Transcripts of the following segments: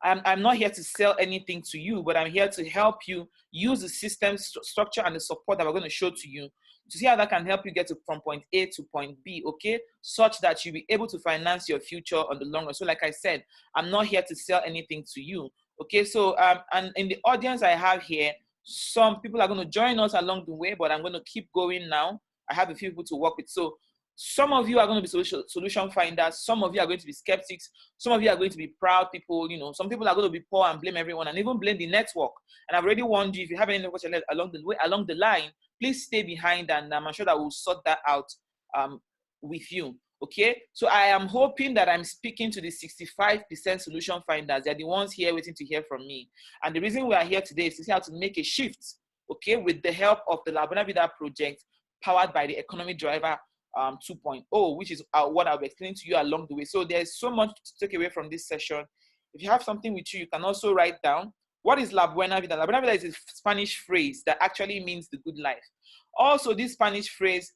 I'm not here to sell anything to you, but I'm here to help you use the system structure and the support that we're going to show to you to see how that can help you get from point A to point B, okay? Such that you'll be able to finance your future on the long run. So like I said, I'm not here to sell anything to you, okay? So, and in the audience I have here, some people are going to join us along the way, but I'm going to keep going now. I have a few people to work with. So some of you are going to be solution finders. Some of you are going to be skeptics. Some of you are going to be proud people. You know, some people are going to be poor and blame everyone and even blame the network. And I've already warned you, if you have any questions along the way, along the line, please stay behind, and I'm sure that we'll sort that out with you. Okay, so I am hoping that I'm speaking to the 65% solution finders. They're the ones here waiting to hear from me. And the reason we are here today is to see how to make a shift, okay, with the help of the BUENA VIDA project powered by the Economy Driver 2.0, which is what I'll be explaining to you along the way. So there's so much to take away from this session. If you have something with you, you can also write down. What is La Buena Vida? La Buena Vida is a Spanish phrase that actually means the good life. Also, this Spanish phrase,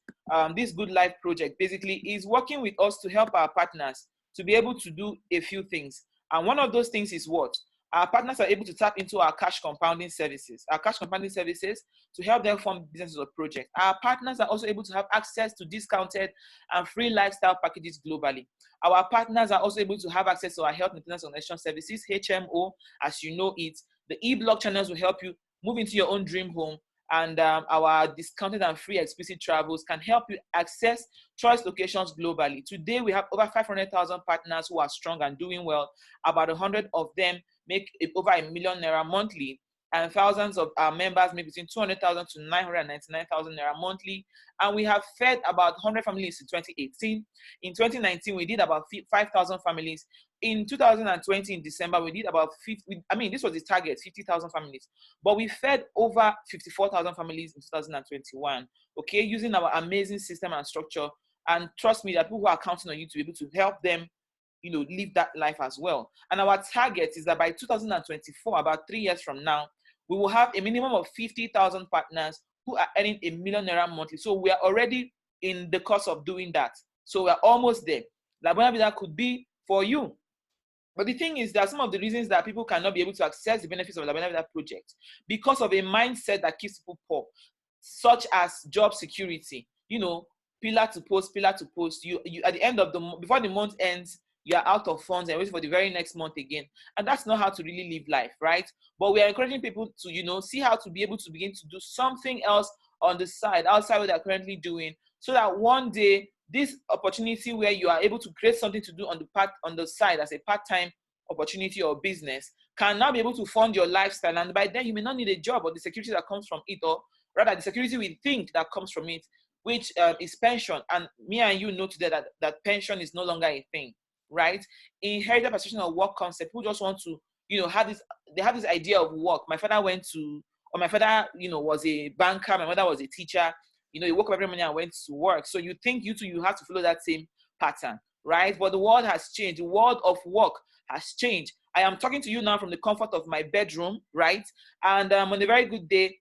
this good life project, basically is working with us to help our partners to be able to do a few things. And one of those things is what? Our partners are able to tap into our cash compounding services. Our cash compounding services to help them form businesses or projects. Our partners are also able to have access to discounted and free lifestyle packages globally. Our partners are also able to have access to our health maintenance organization services, HMO, as you know it. The e-blog channels will help you move into your own dream home. And our discounted and free explicit travels can help you access choice locations globally. Today, we have over 500,000 partners who are strong and doing well. About 100 of them make over ₦1 million monthly, and thousands of our members make between 200,000 to 999,000 naira monthly. And we have fed about 100 families in 2018. In 2019, we did about 5,000 families. In 2020, in December, we did about 50, I mean, this was the target, 50,000 families. But we fed over 54,000 families in 2021, okay, using our amazing system and structure. And trust me, that people who are counting on you to be able to help them, you know, live that life as well. And our target is that by 2024, about 3 years from now, we will have a minimum of 50,000 partners who are earning ₦1 million monthly. So we are already in the course of doing that. So we are almost there. La Buena Vida could be for you. But the thing is that some of the reasons that people cannot be able to access the benefits of the BUENA VIDA project because of a mindset that keeps people poor, such as job security, you know, pillar to post. You at the end of the month, before the month ends, you are out of funds and waiting for the very next month again. And that's not how to really live life, right? But we are encouraging people to, you know, see how to be able to begin to do something else on the side, outside what they're currently doing, so that one day, this opportunity where you are able to create something to do on the side as a part-time opportunity or business can now be able to fund your lifestyle. And by then, you may not need a job or the security that comes from it, or rather the security we think that comes from it, which is pension. And me and you know today that pension is no longer a thing, right? Inherited perception of work concept. People just want to, you know, they have this idea of work. My father you know, was a banker. My mother was a teacher. You know, you woke up every morning and went to work. So you think you have to follow that same pattern, right? But the world has changed. The world of work has changed. I am talking to you now from the comfort of my bedroom, right? And on a very good day,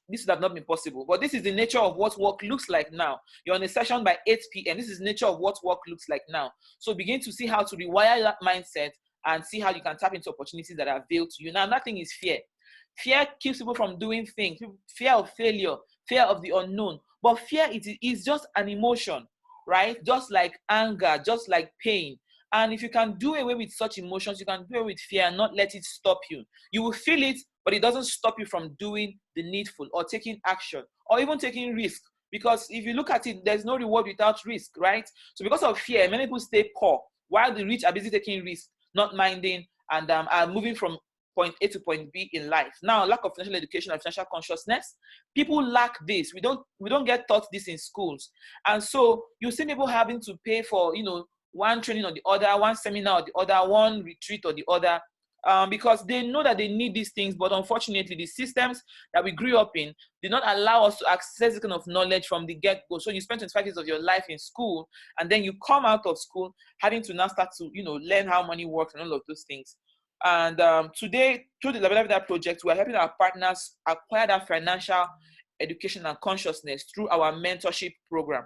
this would have not been possible. But this is the nature of what work looks like now. You're on a session by 8 p.m. This is the nature of what work looks like now. So begin to see how to rewire that mindset and see how you can tap into opportunities that are available to you. Now, nothing is fear. Fear keeps people from doing things. Fear of failure, fear of the unknown. But fear is just an emotion, right? Just like anger, just like pain. And if you can do away with such emotions, you can do away with fear and not let it stop you. You will feel it, but it doesn't stop you from doing the needful or taking action or even taking risk. Because if you look at it, there's no reward without risk, right? So because of fear, many people stay poor while the rich are busy taking risk, not minding, and are moving from point A to point B in life. Now, lack of financial education and financial consciousness, people lack this. We don't get taught this in schools. And so you see people having to pay for, you know, one training or the other, one seminar or the other, one retreat or the other, because they know that they need these things. But unfortunately, the systems that we grew up in did not allow us to access this kind of knowledge from the get-go. So you spend 25 years of your life in school, and then you come out of school having to now start to, you know, learn how money works and all of those things. And today, through the BUENA VIDA project, we are helping our partners acquire that financial education and consciousness through our mentorship program.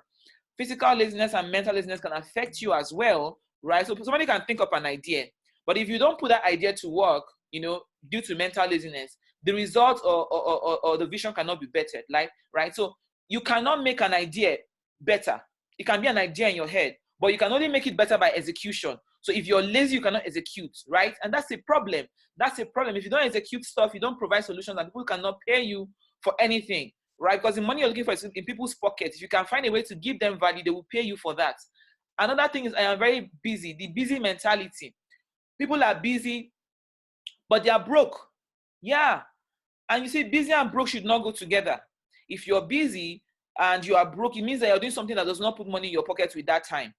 Physical laziness and mental laziness can affect you as well, right? So somebody can think up an idea, But if you don't put that idea to work, you know, due to mental laziness, the result or the vision cannot be bettered, like, right? So you cannot make an idea better. It can be an idea in your head, but you can only make it better by execution. So if you're lazy, you cannot execute, right? And that's a problem. That's a problem. If you don't execute stuff, you don't provide solutions, and people cannot pay you for anything, right? Because the money you're looking for is in people's pockets. If you can find a way to give them value, they will pay you for that. Another thing is I am very busy, the busy mentality. People are busy, but they are broke. Yeah. And you see, busy and broke should not go together. If you're busy and you are broke, it means that you're doing something that does not put money in your pocket with that time.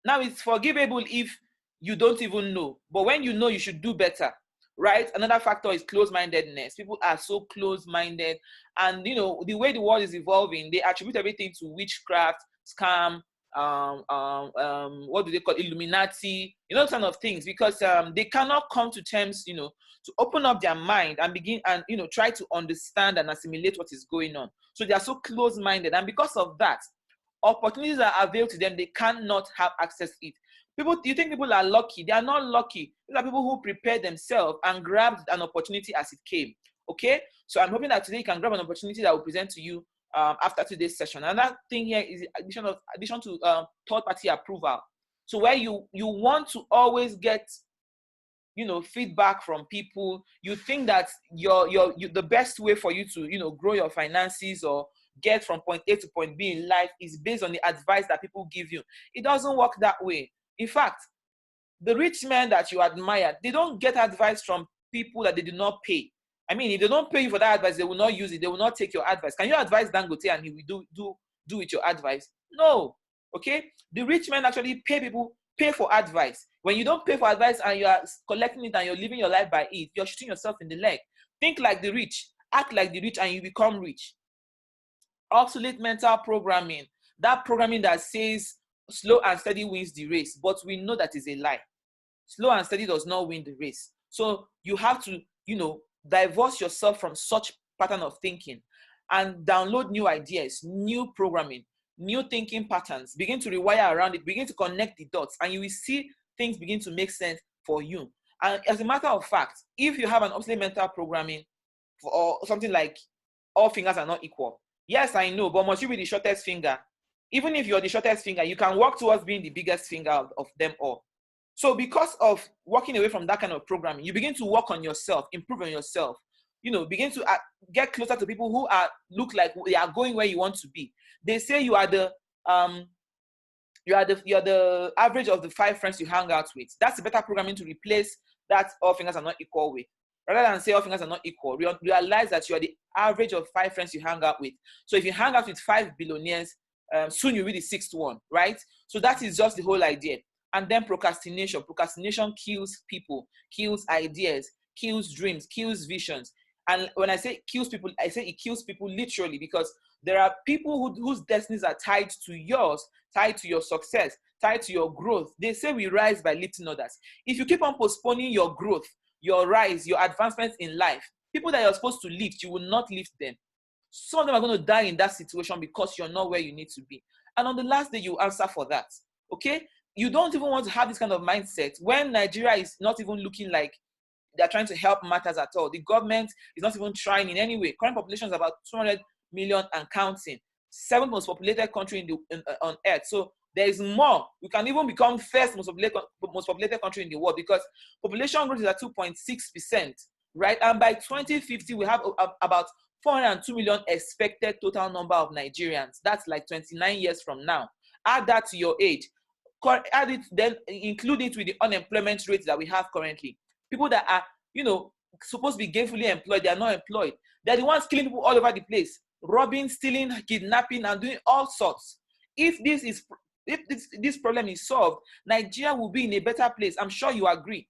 Now, it's forgivable if you don't even know. But when you know, you should do better, right? Another factor is close-mindedness. People are so close-minded. And, you know, the way the world is evolving, they attribute everything to witchcraft, scam, what do they call it? Illuminati, you know, kind of things, because they cannot come to terms, you know, to open up their mind and begin and, you know, try to understand and assimilate what is going on. So they are so close-minded. And because of that, opportunities are availed to them, they cannot have access to it. People, you think people are lucky? They are not lucky. These are people who prepared themselves and grabbed an opportunity as it came. Okay, so I'm hoping that today you can grab an opportunity that will present to you after today's session. Another thing here is addition to third-party approval. So where you want to always get, you know, feedback from people. You think that the best way for you to, you know, grow your finances or get from point A to point B in life is based on the advice that people give you. It doesn't work that way. In fact, the rich men that you admire, they don't get advice from people that they do not pay. I mean, if they don't pay you for that advice, they will not use it. They will not take your advice. Can you advise Dangote and he will do with your advice? No. Okay? The rich men actually pay for advice. When you don't pay for advice and you are collecting it and you're living your life by it, you're shooting yourself in the leg. Think like the rich, act like the rich, and you become rich. Obsolete mental programming, that programming that says slow and steady wins the race, but we know that is a lie. Slow and steady does not win the race. So you have to, you know, divorce yourself from such pattern of thinking and download new ideas, new programming, new thinking patterns, begin to rewire around it, begin to connect the dots, and you will see things begin to make sense for you. And as a matter of fact, if you have an obsolete mental programming or something like all fingers are not equal, yes, I know, but must you be the shortest finger? Even if you're the shortest finger, you can work towards being the biggest finger of them all. So because of walking away from that kind of programming, you begin to work on yourself, improve on yourself, you know, begin to get closer to people who look like they are going where you want to be. They say you are the average of the 5 friends you hang out with. That's a better programming to replace that all fingers are not equal with. Rather than say all fingers are not equal, realize that you are the average of 5 friends you hang out with. So if you hang out with 5 billionaires, soon you'll be the 6th one, right? So that is just the whole idea. And then procrastination. Procrastination kills people, kills ideas, kills dreams, kills visions. And when I say kills people, I say it kills people literally, because there are people whose destinies are tied to yours, tied to your success, tied to your growth. They say we rise by lifting others. If you keep on postponing your growth, your rise, your advancements in life, people that you're supposed to lift, you will not lift them. Some of them are going to die in that situation because you're not where you need to be. And on the last day, you answer for that. Okay? You don't even want to have this kind of mindset when Nigeria is not even looking like they're trying to help matters at all. The government is not even trying in any way. Current population is about 200 million and counting. 7th most populated country on earth. So there is more. We can even become first most populated country in the world, because population growth is at 2.6%, right? And by 2050, we have about 402 million expected total number of Nigerians. That's like 29 years from now. Add that to your age. Add it, then include it with the unemployment rate that we have currently. People that are, you know, supposed to be gainfully employed, they are not employed. They're the ones killing people all over the place, robbing, stealing, kidnapping, and doing all sorts. If this problem is solved, Nigeria will be in a better place. I'm sure you agree.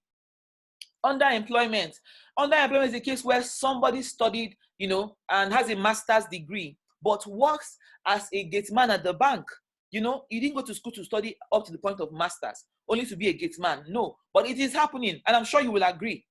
Underemployment is a case where somebody studied, you know, and has a master's degree, but works as a gate man at the bank. You know, you didn't go to school to study up to the point of master's, only to be a gate man. No, but it is happening, and I'm sure you will agree,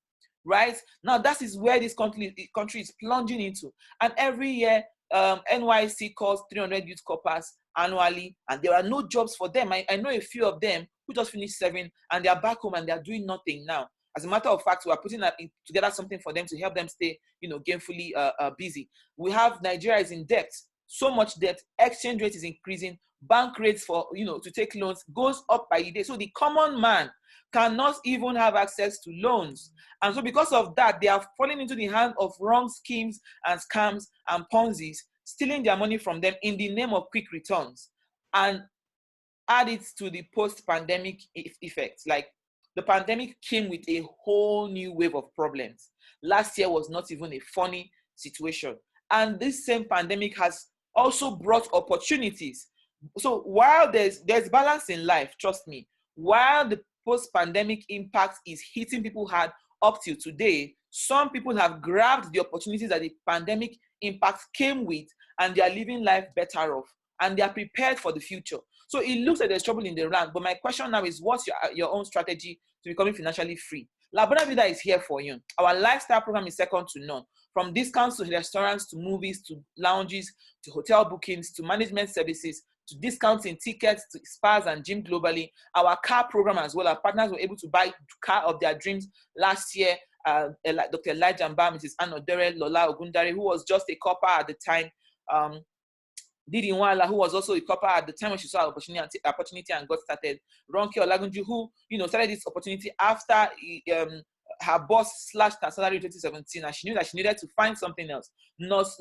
right? Now, that is where this country is plunging into. And every year, NYC calls 300 youth corpers annually, and there are no jobs for them. I know a few of them who just finished serving and they are back home and they are doing nothing now. As a matter of fact, we are putting together something for them to help them stay, gainfully busy. We have Nigeria is in debt, so much debt. Exchange rate is increasing. Bank rates for, to take loans goes up by the day. So the common man cannot even have access to loans. And so because of that, they are falling into the hand of wrong schemes and scams and Ponzi's, stealing their money from them in the name of quick returns. And add it to the post-pandemic effects. Like, the pandemic came with a whole new wave of problems. Last year was not even a funny situation. And this same pandemic has also brought opportunities. So while there's balance in life, trust me, while the post-pandemic impact is hitting people hard up till today, some people have grabbed the opportunities that the pandemic impact came with, and they are living life better off, and they are prepared for the future. So it looks like there's trouble in the land, but my question now is, what's your own strategy to becoming financially free? VIDA is here for you. Our lifestyle program is second to none. From discounts to restaurants, to movies, to lounges, to hotel bookings, to management services, to discounts in tickets, to spas and gym globally. Our car program as well. Our partners were able to buy car of their dreams last year. Like Dr. Elijah Mba, Mrs. Anodere, Lola Ogundare, who was just a copper at the time. Didi Nwala, who was also a copper at the time when she saw opportunity and got started. Ronke Olagunju, who started this opportunity after her boss slashed her salary in 2017, and she knew that she needed to find something else. Nurse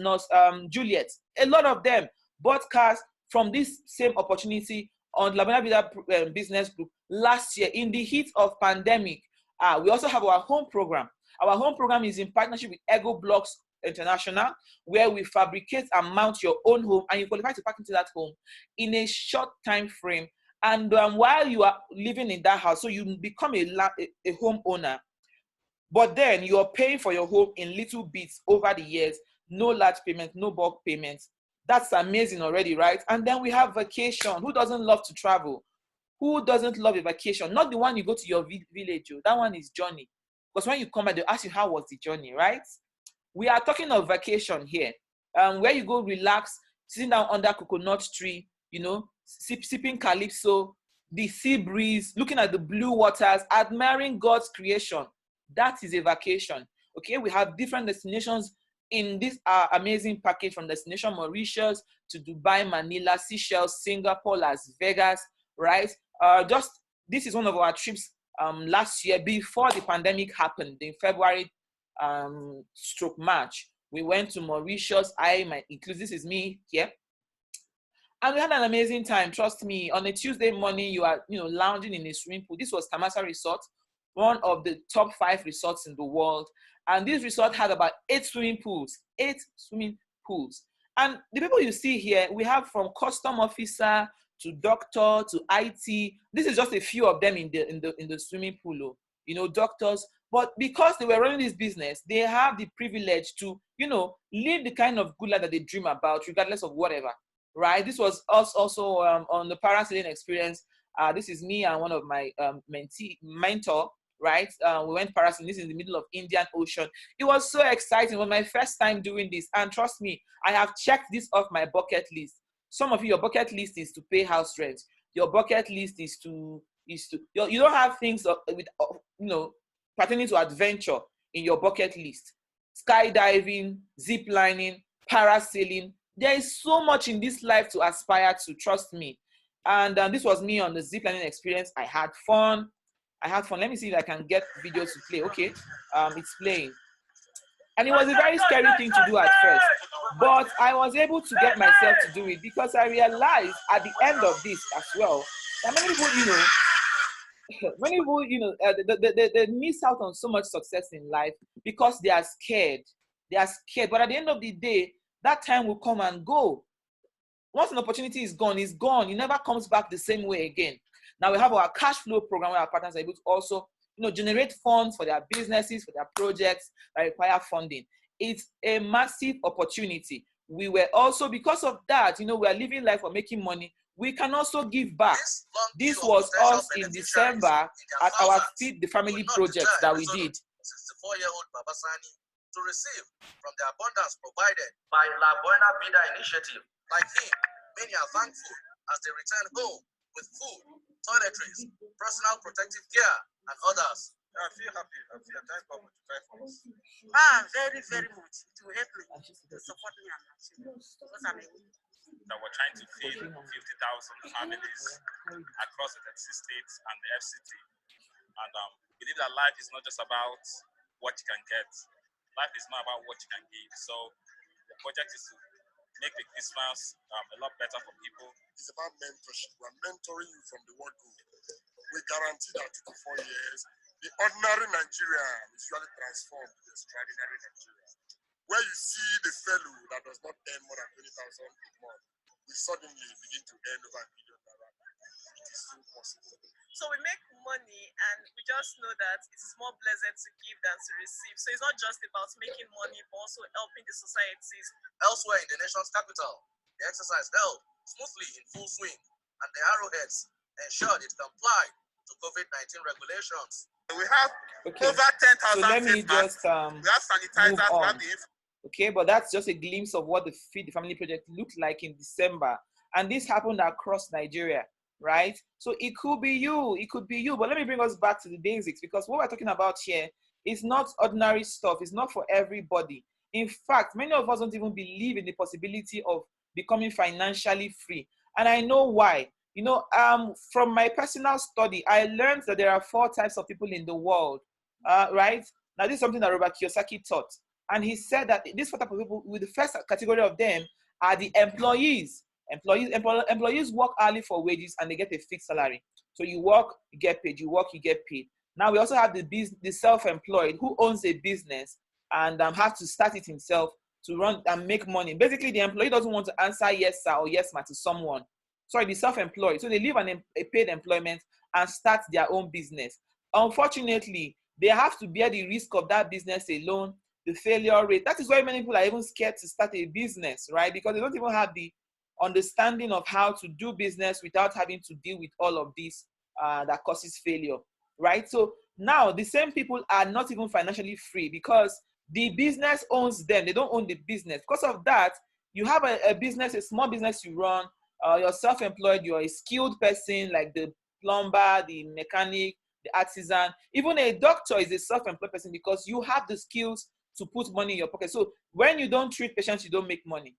Juliet, a lot of them bought cars from this same opportunity on VIDA business group last year in the heat of pandemic. We also have our home program. Our home program is in partnership with Ego Blocks International, where we fabricate and mount your own home, and you qualify to pack into that home in a short time frame. And while you are living in that house, so you become a home owner, but then you are paying for your home in little bits over the years, no large payments, no bulk payments. That's amazing already, right? And then we have vacation. Who doesn't love to travel? Who doesn't love a vacation? Not the one you go to your village. That one is journey. Because when you come back, they'll ask you, how was the journey, right? We are talking of vacation here, where you go relax, sitting down under coconut tree, sipping calypso, the sea breeze, looking at the blue waters, admiring God's creation. That is a vacation. Okay, we have different destinations in this amazing package, from destination Mauritius to Dubai, Manila, Seychelles, Singapore, Las Vegas, right? This is one of our trips last year before the pandemic happened in February stroke March. We went to Mauritius. I might include, this is me here. And we had an amazing time. Trust me, on a Tuesday morning, you are, lounging in a swimming pool. This was Tamasa Resort, one of the top 5 resorts in the world. And this resort had about 8 swimming pools. And the people you see here, we have from custom officer to doctor to IT. This is just a few of them in the swimming pool, doctors. But because they were running this business, they have the privilege to, live the kind of good life that they dream about, regardless of whatever, right? This was us also on the parasailing experience. This is me and one of my mentor, right? We went parasailing. This is in the middle of Indian Ocean. It was so exciting. It was my first time doing this. And trust me, I have checked this off my bucket list. Some of you, your bucket list is to pay house rent. Your bucket list is to you don't have things pertaining to adventure in your bucket list. Skydiving, zip lining, parasailing. There is so much in this life to aspire to, trust me. And this was me on the zip lining experience. I had fun. Let me see if I can get videos to play. Okay, it's playing. And it was a very scary thing to do at first. But I was able to get myself to do it, because I realized at the end of this as well, that many people, they miss out on so much success in life because they are scared. But at the end of the day, that time will come and go. Once an opportunity is gone, it's gone. It never comes back the same way again. Now we have our cash flow program where our partners are able to also, generate funds for their businesses, for their projects that require funding. It's a massive opportunity. We were also, because of that, we are living life for making money. We can also give back. This was us in December at our Feed the Family project that we did. 64-year-old Babasani to receive from the abundance provided by La Buena VIDA initiative. Like him, Many are thankful as they return home with food, toiletries, personal protective gear, and others. I feel happy. I feel thank God to try for us. Very, very much. It will help me to support me and my children. Because I'm a that we're trying to feed 50,000 families across the 36 states and the FCT. And we believe that life is not just about what you can get. Life is not about what you can give. So the project is to make the Christmas a lot better for people. It's about mentorship. We're mentoring you from the word go. We guarantee that in 4 years, the ordinary Nigerian is usually transformed to the extraordinary Nigerian. Where you see the fellow that does not earn more than 20,000 a month, we suddenly begin to earn over $1 million. It is so possible. So we make money and we just know that it's more pleasant to give than to receive. So it's not just about making money, but also helping the societies. Elsewhere in the nation's capital, the exercise held smoothly in full swing, and the arrowheads ensured it complied to COVID-19 regulations. We have over 10,000 so let me face masks. just We have sanitizers. move We on. have the Okay, but that's just a glimpse of what the Feed the Family project looked like in December. And this happened across Nigeria, right? So it could be you, it could be you. But let me bring us back to the basics, because what we're talking about here is not ordinary stuff. It's not for everybody. In fact, many of us don't even believe in the possibility of becoming financially free. And I know why. You know, from my personal study, I learned that there are 4 types of people in the world, right? Now, this is something that Robert Kiyosaki taught. And he said that these 4 types of people, with the first category of them, are the employees. Employees work hourly for wages and they get a fixed salary. So you work, you get paid. You work, you get paid. Now we also have the self-employed who owns a business and has to start it himself to run and make money. Basically, the employee doesn't want to answer yes sir or yes ma to someone. Sorry, the self-employed. So they leave a paid employment and start their own business. Unfortunately, they have to bear the risk of that business alone, the failure rate. That is why many people are even scared to start a business, right? Because they don't even have the understanding of how to do business without having to deal with all of this that causes failure, right? So now the same people are not even financially free because the business owns them. They don't own the business. Because of that, you have a business, a small business you run, you're self-employed, you're a skilled person like the plumber, the mechanic, the artisan. Even a doctor is a self-employed person because you have the skills to put money in your pocket. So when you don't treat patients, you don't make money.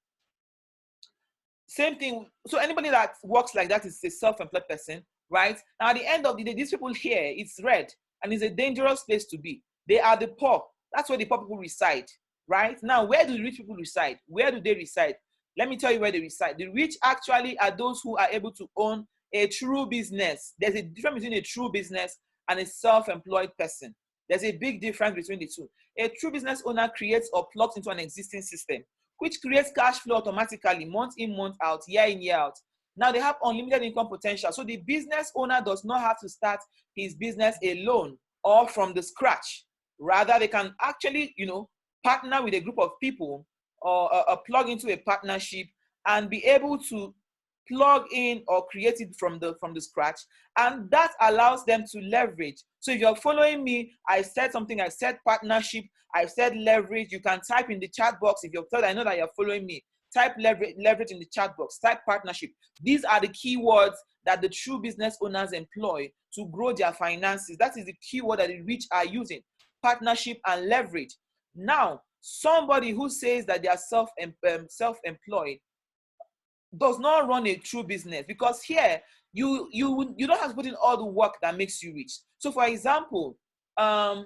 Same thing. So anybody that works like that is a self-employed person, right? Now at the end of the day, these people here, it's red and it's a dangerous place to be. They are the poor. That's where the poor people reside, right? Now, where do the rich people reside? Where do they reside? Let me tell you where they reside. The rich actually are those who are able to own a true business. There's a difference between a true business and a self-employed person. There's a big difference between the two. A true business owner creates or plugs into an existing system, which creates cash flow automatically, month in, month out, year in, year out. Now they have unlimited income potential. So the business owner does not have to start his business alone or from the scratch. Rather, they can actually, partner with a group of people or plug into a partnership and be able to plug in or create it from the scratch, and that allows them to leverage. So if you're following me, I said something, I said partnership, I said leverage. You can type in the chat box if you're told. I know that you're following me. Type leverage in the chat box, type partnership. These are the keywords that the true business owners employ to grow their finances. That is the keyword that the rich are using: partnership and leverage. Now, somebody who says that they are self-employed does not run a true business, because here you don't have to put in all the work that makes you rich. So for example, Obafemi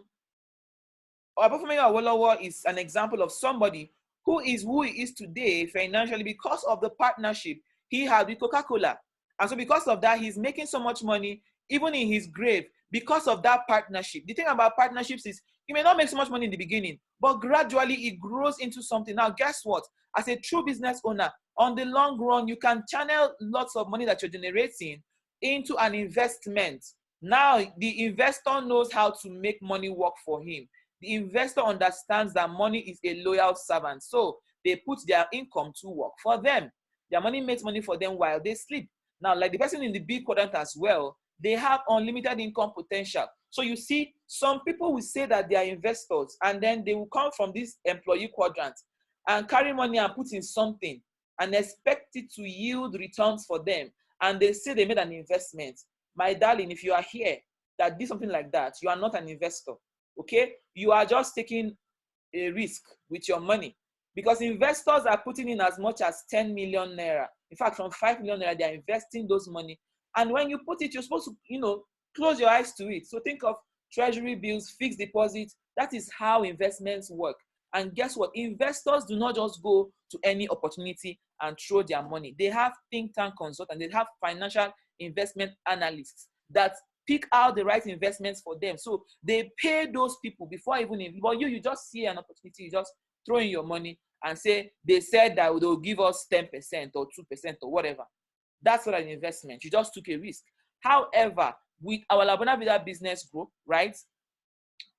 Awolowo is an example of somebody who he is today financially because of the partnership he had with Coca-Cola. And so because of that, he's making so much money even in his grave because of that partnership. The thing about partnerships is you may not make so much money in the beginning, but gradually it grows into something. Now, guess what? As a true business owner, on the long run, you can channel lots of money that you're generating into an investment. Now, the investor knows how to make money work for him. The investor understands that money is a loyal servant. So they put their income to work for them. Their money makes money for them while they sleep. Now, like the person in the B quadrant as well, they have unlimited income potential. So you see, some people will say that they are investors, and then they will come from this employee quadrant and carry money and put in something. and expect it to yield returns for them, and they say they made an investment, my darling, if you are here that did something like that, you are not an investor, okay? You are just taking a risk with your money, because investors are putting in as much as 10 million naira. In fact, from 5 million naira, they are investing those money. And when you put it, you're supposed to, close your eyes to it. So think of treasury bills, fixed deposits. That is how investments work. And guess what? Investors do not just go to any opportunity and throw their money. They have think tank consultants, they have financial investment analysts that pick out the right investments for them. So they pay those people before even, but you just see an opportunity, you just throw in your money and say, they said that they'll give us 10% or 2% or whatever. That's not an investment. You just took a risk. However, with our VIDA business group, right,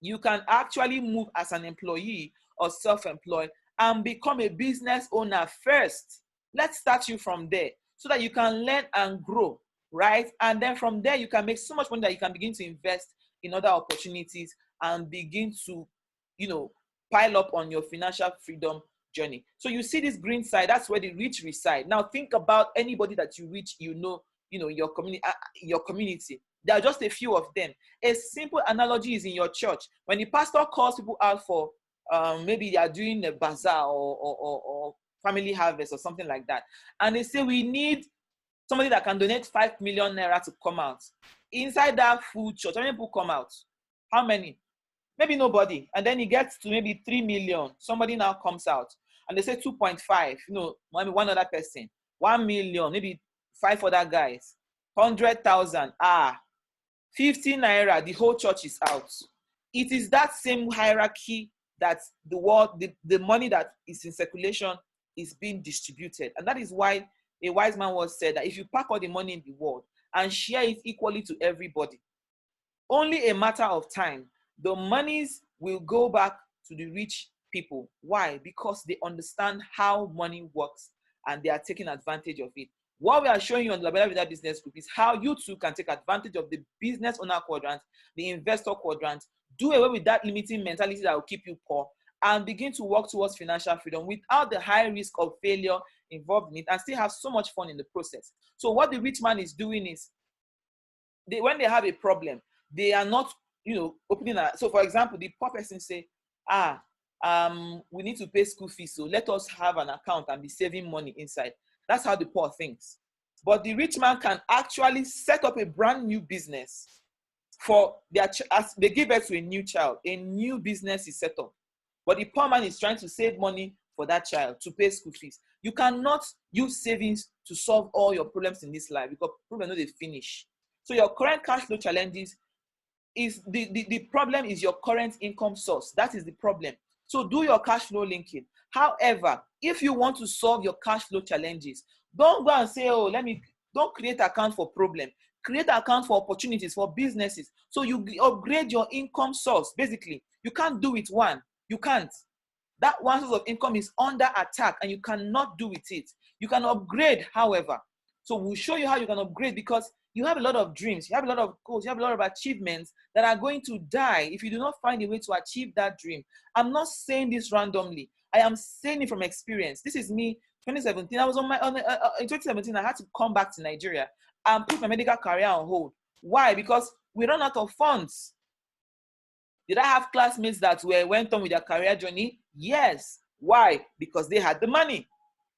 you can actually move as an employee or self-employed and become a business owner first. Let's start you from there so that you can learn and grow, right? And then from there, you can make so much money that you can begin to invest in other opportunities and begin to, pile up on your financial freedom journey. So you see this green side, that's where the rich reside. Now think about anybody that you reach, your community. There are just a few of them. A simple analogy is in your church. When the pastor calls people out for, maybe they are doing a bazaar or family harvest or something like that, and they say, we need somebody that can donate 5 million naira to come out. Inside that full church, how many people come out? How many? Maybe nobody. And then it gets to maybe 3 million. Somebody now comes out and they say 2.5, maybe one other person, 1 million, maybe 5 other guys, 100,000, 50 naira, the whole church is out. It is that same hierarchy that the money that is in circulation is being distributed. And that is why a wise man once said that if you pack all the money in the world and share it equally to everybody, only a matter of time, the monies will go back to the rich people. Why? Because they understand how money works and they are taking advantage of it. What we are showing you on the VIDA business group is how you too can take advantage of the business owner quadrant, the investor quadrant, do away with that limiting mentality that will keep you poor, and begin to work towards financial freedom without the high risk of failure involved in it, and still have so much fun in the process. So what the rich man is doing is, when they have a problem, they are not, opening so for example, the poor person say, we need to pay school fees, so let us have an account and be saving money inside. That's how the poor thinks. But the rich man can actually set up a brand new business for as they give birth to a new child. A new business is set up. But the poor man is trying to save money for that child to pay school fees. You cannot use savings to solve all your problems in this life, because problems no dey finish. So your current cash flow challenges is the problem is your current income source. That is the problem. So do your cash flow linking. However, if you want to solve your cash flow challenges, don't go and say, don't create account for problem. Create account for opportunities, for businesses. So you upgrade your income source. Basically, you can't do it one. You can't. That one source of income is under attack and you cannot do with it. You can upgrade, however. So we'll show you how you can upgrade, because you have a lot of dreams, you have a lot of goals, you have a lot of achievements that are going to die if you do not find a way to achieve that dream. I'm not saying this randomly. I am saying it from experience. This is me, 2017. I was in 2017, I had to come back to Nigeria and put my medical career on hold. Why? Because we run out of funds. Did I have classmates that went on with their career journey? Yes. Why? Because they had the money.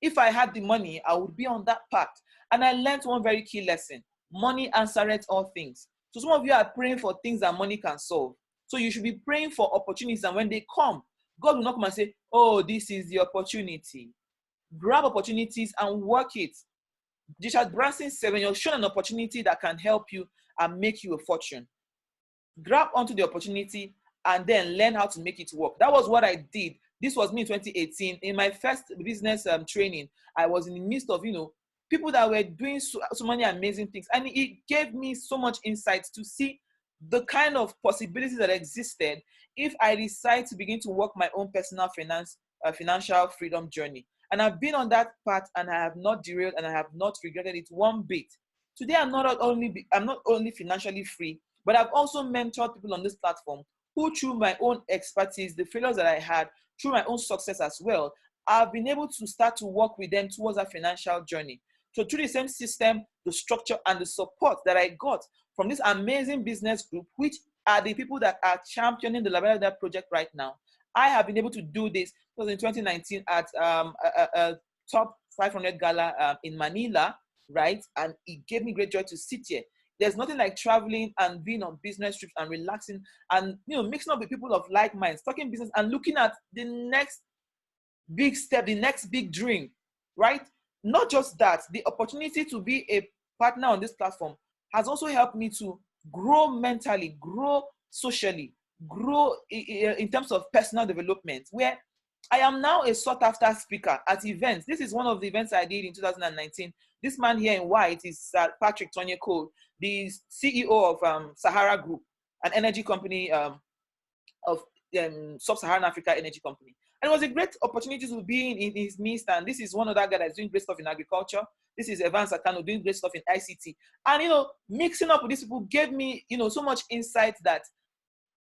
If I had the money, I would be on that path. And I learned one very key lesson. Money answereth all things. So some of you are praying for things that money can solve. So you should be praying for opportunities, and when they come, God will not come and say, oh, this is the opportunity. Grab opportunities and work it. Richard Branson said, when you're shown an opportunity that can help you and make you a fortune, grab onto the opportunity and then learn how to make it work. That was what I did. This was me in 2018. In my first business training, I was in the midst of, people that were doing so many amazing things. And it gave me so much insight to see the kind of possibilities that existed if I decide to begin to work my own personal financial freedom journey. And I've been on that path and I have not derailed and I have not regretted it one bit. Today, I'm not only financially free, but I've also mentored people on this platform who, through my own expertise, the failures that I had, through my own success as well, I've been able to start to work with them towards a financial journey. So through the same system, the structure, and the support that I got from this amazing business group, which are the people that are championing the Labrador project right now, I have been able to do this. It was in 2019 at a top 500 gala in Manila, right? And it gave me great joy to sit here. There's nothing like traveling and being on business trips and relaxing and mixing up with people of like minds, talking business and looking at the next big step, the next big dream, right? Not just that, the opportunity to be a partner on this platform has also helped me to grow mentally, grow socially, grow in terms of personal development, where I am now a sought after speaker at events. This is one of the events I did in 2019. This man here in white is Patrick Tonya Cole, the CEO of Sahara Group, an energy company of Sub-Saharan Africa energy company. And it was a great opportunity to be in his midst. And this is one other guy that's doing great stuff in agriculture. This is Evan Sakano doing great stuff in ICT. And, mixing up with these people gave me, so much insight that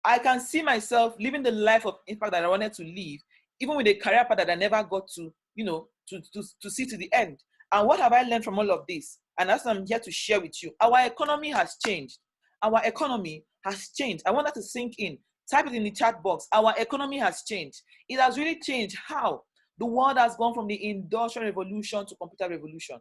I can see myself living the life of impact that I wanted to live, even with a career path that I never got to, to see to the end. And what have I learned from all of this? And that's what I'm here to share with you. Our economy has changed. Our economy has changed. I want that to sink in. Type it in the chat box. Our economy has changed. It has really changed. How? The world has gone from the industrial revolution to computer revolution,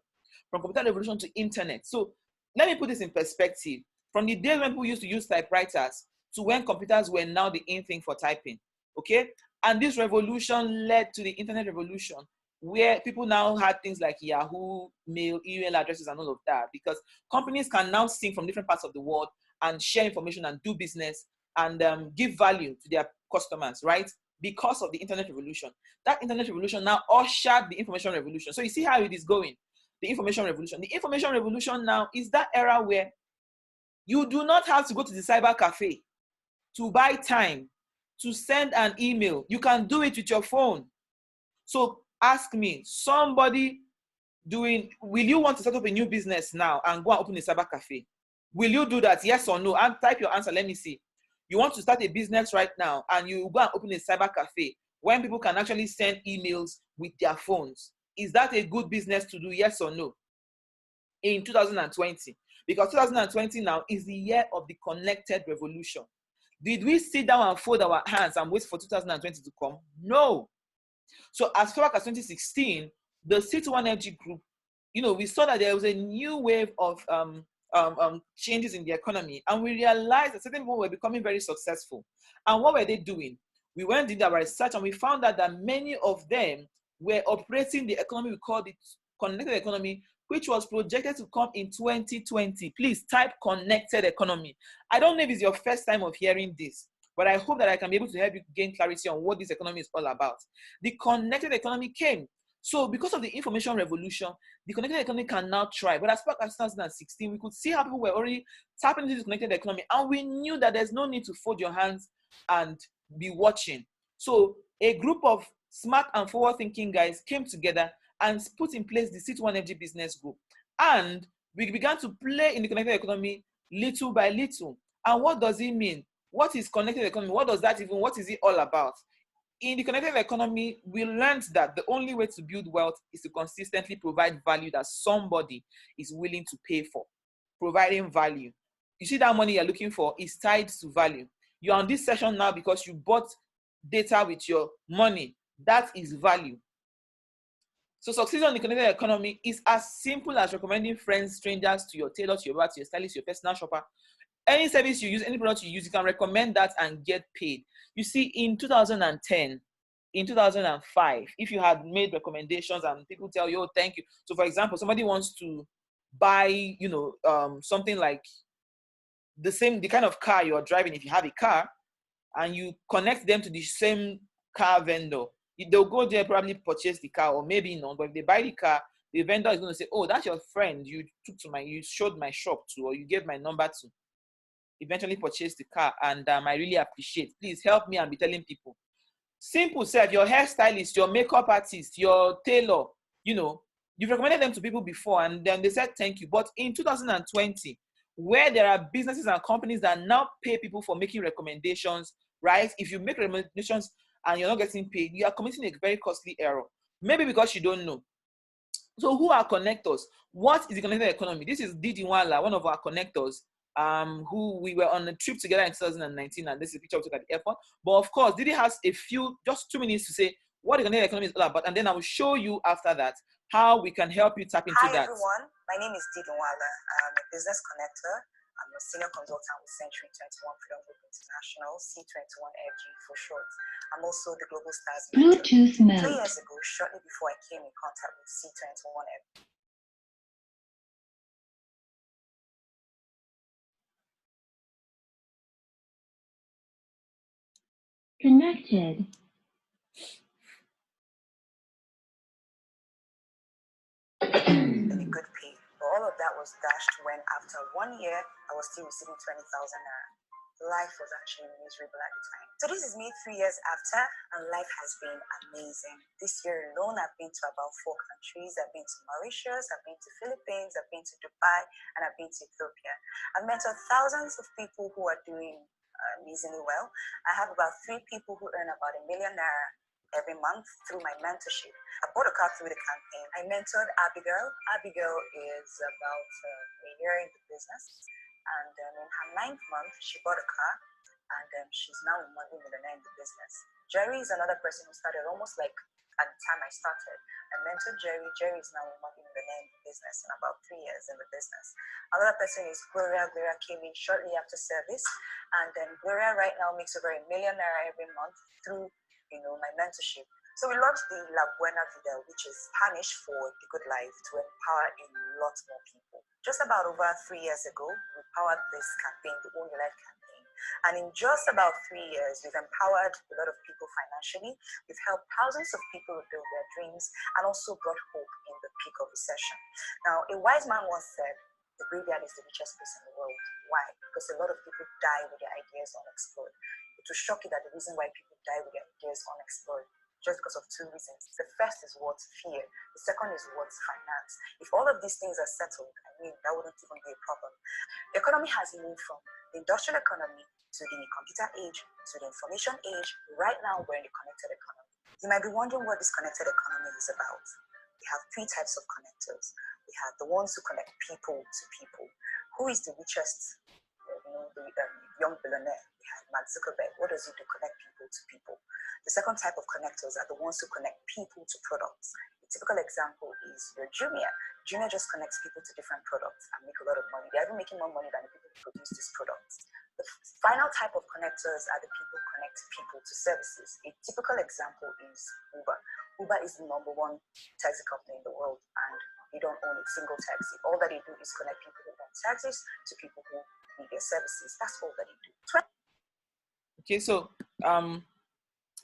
from computer revolution to internet. So let me put this in perspective. From the days when people used to use typewriters to when computers were now the in thing for typing, okay? And this revolution led to the internet revolution, where people now had things like Yahoo, mail, email addresses, and all of that, because companies can now sync from different parts of the world and share information and do business and give value to their customers, right? Because of the internet revolution. That internet revolution now ushered the information revolution. So you see how it is going, the information revolution. The information revolution now is that era where you do not have to go to the cyber cafe to buy time, to send an email. You can do it with your phone. So ask me, will you want to set up a new business now and go and open a cyber cafe? Will you do that? Yes or no? And type your answer. Let me see. You want to start a business right now and you go and open a cyber cafe when people can actually send emails with their phones. Is that a good business to do? Yes or no? In 2020. Because 2020 now is the year of the connected revolution. Did we sit down and fold our hands and wait for 2020 to come? No. So as far as 2016, the C21 Energy Group, we saw that there was a new wave of changes in the economy, and we realized that certain people were becoming very successful. And what were they doing? We went and did our research, and we found out that many of them were operating the economy we called the connected economy, which was projected to come in 2020. Please type connected economy. I don't know if it's your first time of hearing this, but I hope that I can be able to help you gain clarity on what this economy is all about. The connected economy came. So because of the information revolution, the connected economy can now thrive. But as far as 2016, we could see how people were already tapping into the connected economy. And we knew that there's no need to fold your hands and be watching. So a group of smart and forward-thinking guys came together and put in place the C21 Energy Business Group. And we began to play in the connected economy little by little. And what does it mean? What is connected economy? What is it all about? In the connected economy, we learned that the only way to build wealth is to consistently provide value that somebody is willing to pay for. Providing value. You see that money you're looking for is tied to value. You're on this session now because you bought data with your money. That is value. So succeeding on the connected economy is as simple as recommending friends, strangers to your tailor, to your barber, to your stylist, to your personal shopper. Any service you use, any product you use, you can recommend that and get paid. You see, in 2010, in 2005, if you had made recommendations and people tell you, oh, thank you. So for example, somebody wants to buy, something like the kind of car you're driving, if you have a car, and you connect them to the same car vendor, they'll go there, probably purchase the car, or maybe not. But if they buy the car, the vendor is going to say, oh, that's your friend you showed my shop to, or you gave my number to. Eventually purchase the car, and I really appreciate. Please help me and be telling people. Simple self, your hairstylist, your makeup artist, your tailor, you've recommended them to people before, and then they said thank you. But in 2020, where there are businesses and companies that now pay people for making recommendations, right? If you make recommendations and you're not getting paid, you are committing a very costly error. Maybe because you don't know. So who are connectors? What is the connected economy? This is Didi Wala, one of our connectors, who we were on a trip together in 2019, and this is a picture we took at the airport. But of course, Didi has just 2 minutes to say what the connected economy is all about, and then I will show you after that how we can help you tap into that. Hi everyone, my name is Didi Wala. I'm a business connector. I'm a senior consultant with Century 21 Freedom Group International, C21FG for short. I'm also the Global Stars mentor. Bluetooth mode. 3 years ago, shortly before I came in contact with C21FG, Connected. any good pay. But all of that was dashed when after 1 year, I was still receiving 20,000 naira. Life was actually miserable at the time. So this is me 3 years after, and life has been amazing. This year alone, I've been to about 4 countries. I've been to Mauritius, I've been to Philippines, I've been to Dubai, and I've been to Ethiopia. I've mentored thousands of people who are doing amazingly well. I have about 3 people who earn about ₦1 million every month through my mentorship. I bought a car through the campaign. I mentored Abigail. Abigail is about a year in the business. And in her 9th month, she bought a car, and she's now a multi-millionaire in the business. Jerry is another person who started almost like at the time I started. I mentored Jerry. Jerry is now a multi-millionaire in the business in about 3 years in the business. Another person is Gloria. Gloria came in shortly after service, and then Gloria right now makes over ₦1 million every month through my mentorship. So we launched the VIDA, which is Spanish for the good life, to empower a lot more people. Just about over 3 years ago, we powered this campaign, the Own Your Life campaign. And in just about 3 years, we've empowered a lot of people financially. We've helped thousands of people build their dreams and also brought hope in the peak of recession. Now, a wise man once said, the graveyard is the richest place in the world. Why? Because a lot of people die with their ideas unexplored. It will shock you that the reason why people die with their ideas unexplored just because of 2 reasons. The first is what? Fear. The second is what? Finance. If all of these things are settled, that wouldn't even be a problem. The economy has moved from the industrial economy to the computer age, to the information age. Right now, we're in the connected economy. You might be wondering what this connected economy is about. We have 3 types of connectors. We have the ones who connect people to people. Who is the richest? The young billionaire. We have Mark Zuckerberg. What does he do? Connect people to people. The second type of connectors are the ones who connect people to products. A typical example is your Jumia. Jumia just connects people to different products and make a lot of money. They're even making more money than the people who produce these products. The final type of connectors are the people who connect people to services. A typical example is Uber. Uber is the #1 taxi company in the world, and they don't own a single taxi. All that they do is connect people who own taxis to people who need their services. That's all that they do. Okay, so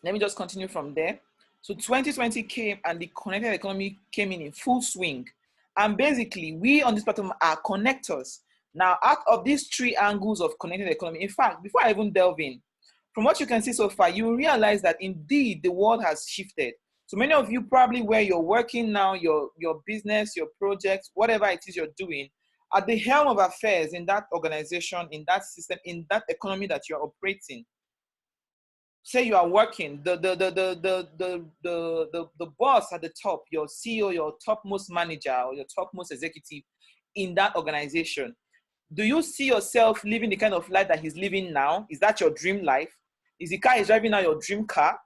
let me just continue from there. So 2020 came and the connected economy came in full swing. And basically, we on this platform are connectors. Now, out of these 3 angles of connected economy, in fact, before I even delve in, from what you can see so far, you will realize that indeed the world has shifted. So many of you probably where you're working now, your business, your project, whatever it is you're doing, at the helm of affairs in that organization, in that system, in that economy that you're operating. Say you are working, the boss at the top, your CEO, your topmost manager, or your topmost executive in that organization. Do you see yourself living the kind of life that he's living now? Is that your dream life? Is the car he's driving now your dream car?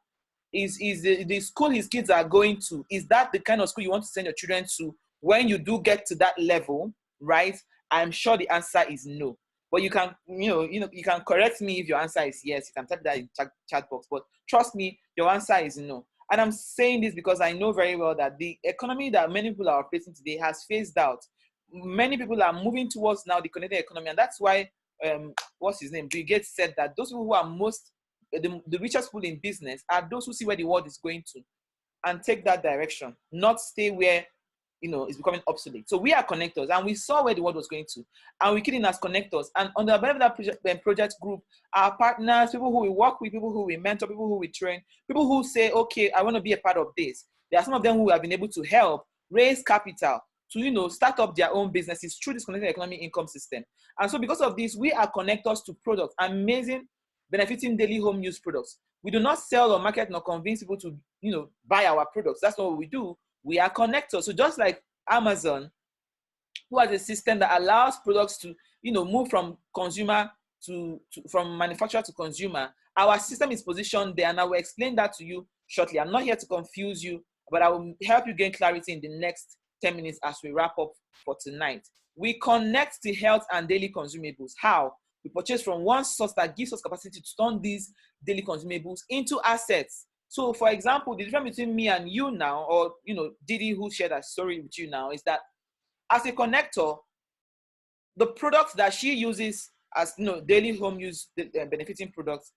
Is the school his kids are going to, is that the kind of school you want to send your children to when you do get to that level, right? I'm sure the answer is no. But you can, you can correct me if your answer is yes. You can type that in chat box. But trust me, your answer is no. And I'm saying this because I know very well that the economy that many people are operating today has phased out. Many people are moving towards now the connected economy, and that's why what's his name? Bill Gates said that those people who are the richest people in business are those who see where the world is going to and take that direction, not stay where it's becoming obsolete. So we are connectors, and we saw where the world was going to, and we keep in as connectors. And on the benefit of that project group, our partners, people who we work with, people who we mentor, people who we train, people who say, okay, I want to be a part of this. There are some of them who have been able to help raise capital to start up their own businesses through this connected economy income system. And so because of this, we are connectors to products. Amazing benefiting daily home use products. We do not sell or market nor convince people to, buy our products. That's not what we do. We are connectors. So just like Amazon, who has a system that allows products to, move from consumer from manufacturer to consumer, our system is positioned there, and I will explain that to you shortly. I'm not here to confuse you, but I will help you gain clarity in the next 10 minutes as we wrap up for tonight. We connect the health and daily consumables. How? We purchase from one source that gives us capacity to turn these daily consumables into assets. So, for example, the difference between me and you now, or Didi, who shared that story with you now, is that as a connector, the products that she uses as daily home use benefiting products,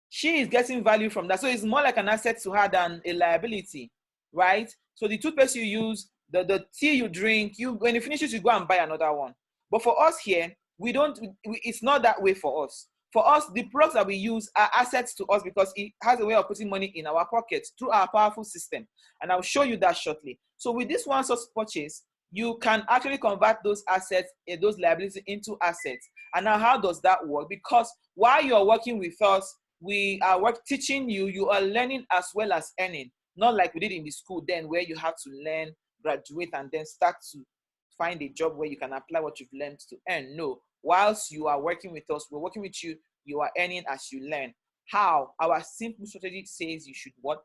she is getting value from that. So it's more like an asset to her than a liability, right? So the toothpaste you use, the tea you drink, when you finish it, you go and buy another one. But for us here, it's not that way for us. For us, the products that we use are assets to us because it has a way of putting money in our pockets through our powerful system. And I'll show you that shortly. So with this one source purchase, you can actually convert those assets, those liabilities into assets. And now how does that work? Because while you're working with us, we are teaching you, you are learning as well as earning. Not like we did in the school then where you have to learn, graduate, and then start to find a job where you can apply what you've learned to earn. No, whilst you are working with us, we're working with you, you are earning as you learn. How? Our simple strategy says you should what?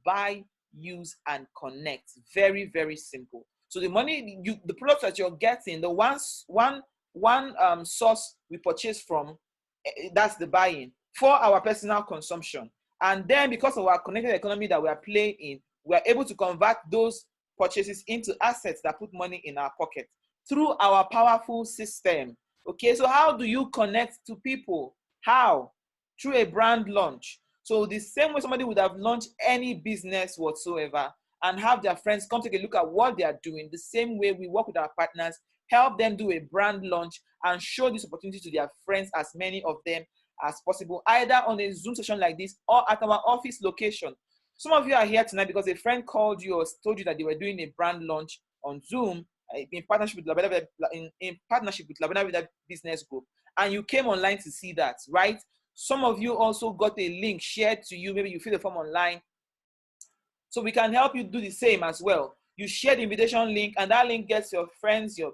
Buy, use, and connect. Very, very simple. So the money, the products that you're getting, the one source we purchase from, that's the buying for our personal consumption. And then because of our connected economy that we are playing in, we are able to convert those purchases into assets that put money in our pocket through our powerful system. Okay, so how do you connect to people? How? Through a brand launch. So the same way somebody would have launched any business whatsoever and have their friends come take a look at what they are doing, the same way we work with our partners, help them do a brand launch and show this opportunity to their friends, as many of them as possible, either on a Zoom session like this or at our office location. Some of you are here tonight because a friend called you or told you that they were doing a brand launch on Zoom in partnership with Labena Vida Business Group, and you came online to see that, right? Some of you also got a link shared to you. Maybe you fill the form online. So we can help you do the same as well. You share the invitation link, and that link gets your friends, your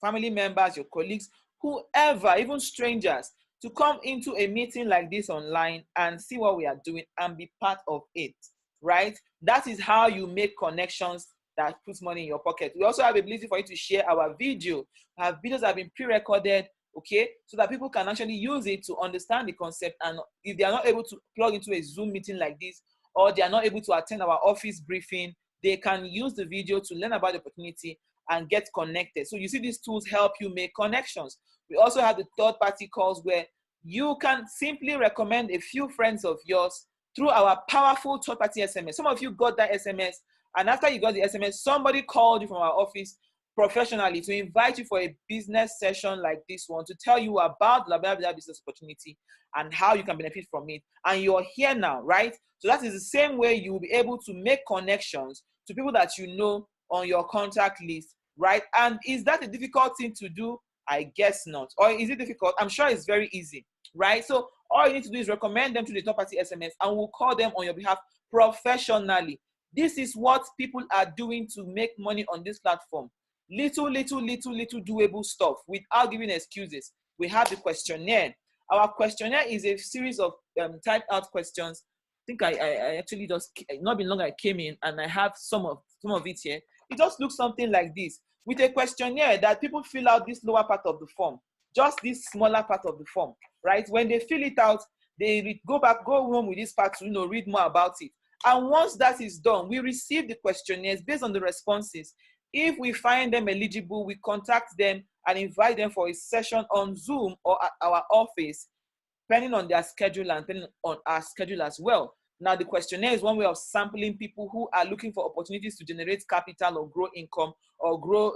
family members, your colleagues, whoever, even strangers, to come into a meeting like this online and see what we are doing and be part of it, right? That is how you make connections that puts money in your pocket. We also have the ability for you to share our video. Our videos have been pre-recorded, okay, so that people can actually use it to understand the concept. And if they are not able to plug into a Zoom meeting like this, or they are not able to attend our office briefing, they can use the video to learn about the opportunity and get connected. So you see, these tools help you make connections. We also have the third-party calls where you can simply recommend a few friends of yours through our powerful third-party SMS. Some of you got that SMS, and after you got the SMS, somebody called you from our office professionally to invite you for a business session like this one, to tell you about the business opportunity and how you can benefit from it. And you're here now, right? So that is the same way you will be able to make connections to people that you know on your contact list, right? And is that a difficult thing to do? I guess not. Or is it difficult? I'm sure it's very easy, right? So all you need to do is recommend them to the third-party SMS, and we'll call them on your behalf professionally. This is what people are doing to make money on this platform. Little doable stuff without giving excuses. We have the questionnaire. Our questionnaire is a series of typed out questions. I think I actually just, not been long I came in and I have some of it here. It just looks something like this, with a questionnaire that people fill out this lower part of the form, just this smaller part of the form, right? When they fill it out, they go home with this part to read more about it. And once that is done, we receive the questionnaires based on the responses. If we find them eligible, we contact them and invite them for a session on Zoom or at our office, depending on their schedule and depending on our schedule as well. Now, the questionnaire is one way of sampling people who are looking for opportunities to generate capital or grow income or grow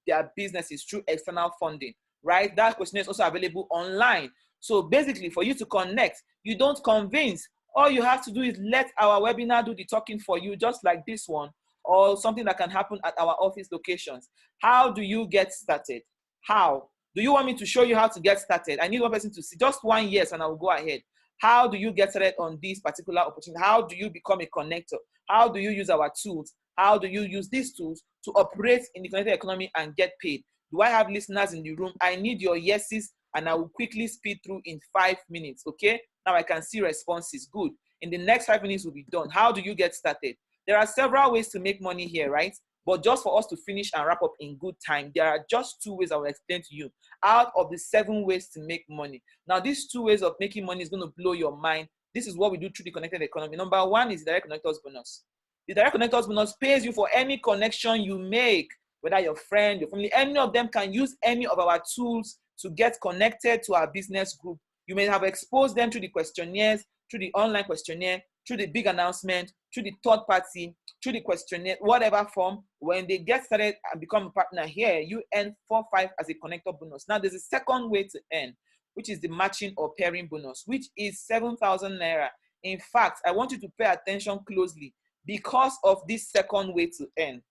their businesses through external funding, right? That questionnaire is also available online. So basically, for you to connect, you don't convince. All you have to do is let our webinar do the talking for you, just like this one, or something that can happen at our office locations. How do you get started? How? Do you want me to show you how to get started? I need one person to see, just one yes, and I will go ahead. How do you get started on this particular opportunity? How do you become a connector? How do you use our tools? How do you use these tools to operate in the connected economy and get paid? Do I have listeners in the room? I need your yeses, and I will quickly speed through in 5 minutes, okay? Now I can see responses. Good. In the next 5 minutes, we'll be done. How do you get started? There are several ways to make money here, right? But just for us to finish and wrap up in good time, there are just 2 ways I will explain to you out of the 7 ways to make money. Now, these 2 ways of making money is going to blow your mind. This is what we do through the connected economy. Number 1 is direct connectors bonus. The direct connectors bonus pays you for any connection you make, whether your friend, your family, any of them can use any of our tools to get connected to our business group. You may have exposed them through the questionnaires, through the online questionnaire, through the big announcement, through the third party, through the questionnaire, whatever form. When they get started and become a partner here, you earn 4-5 as a connector bonus. Now, there's a second way to earn, which is the matching or pairing bonus, which is 7,000 naira. In fact, I want you to pay attention closely because of this second way to earn.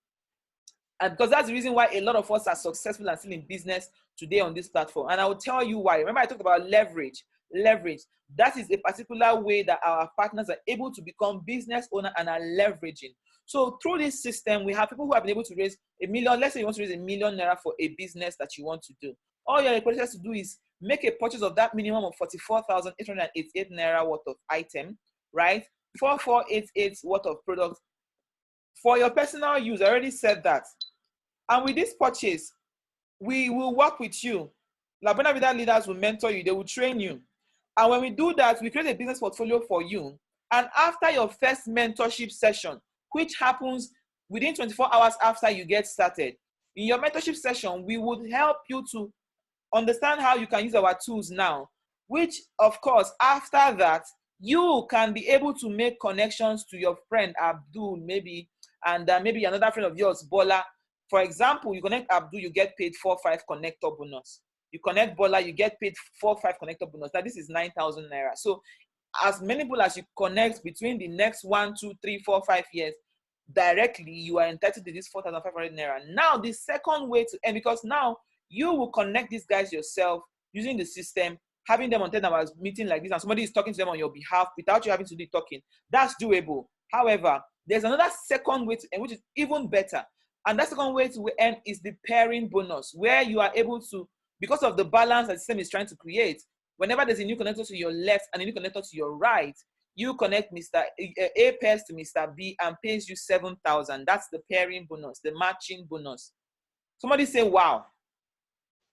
And because that's the reason why a lot of us are successful and still in business today on this platform. And I will tell you why. Remember, I talked about leverage. Leverage. That is a particular way that our partners are able to become business owners and are leveraging. So through this system, we have people who have been able to raise $1 million. Let's say you want to raise $1 million naira for a business that you want to do. All you're required to do is make a purchase of that minimum of 44,888 naira worth of item, right? 4488 worth of product for your personal use. I already said that. And with this purchase, we will work with you. BUENA VIDA leaders will mentor you. They will train you. And when we do that, we create a business portfolio for you. And after your first mentorship session, which happens within 24 hours after you get started, in your mentorship session, we would help you to understand how you can use our tools now, which, of course, after that, you can be able to make connections to your friend Abdul, maybe, and maybe another friend of yours, Bola. For example, you connect Abdul, you get paid 4-5 connector bonus. You connect Bola, you get paid 4-5 connector bonus. Now, this is 9,000 naira. So, as many people as you connect between the next 1, 2, 3, 4, 5 years, directly, you are entitled to this 4,500 naira. Now, the second way to earn, because now you will connect these guys yourself using the system, having them on 10 hours meeting like this, and somebody is talking to them on your behalf without you having to do talking. That's doable. However, there's another second way to earn, which is even better. And that second way to earn is the pairing bonus, where you are able to, because of the balance that the system is trying to create, whenever there's a new connector to your left and a new connector to your right, you connect Mr. A pairs to Mr. B and pays you 7,000. That's the pairing bonus, the matching bonus. Somebody say, wow,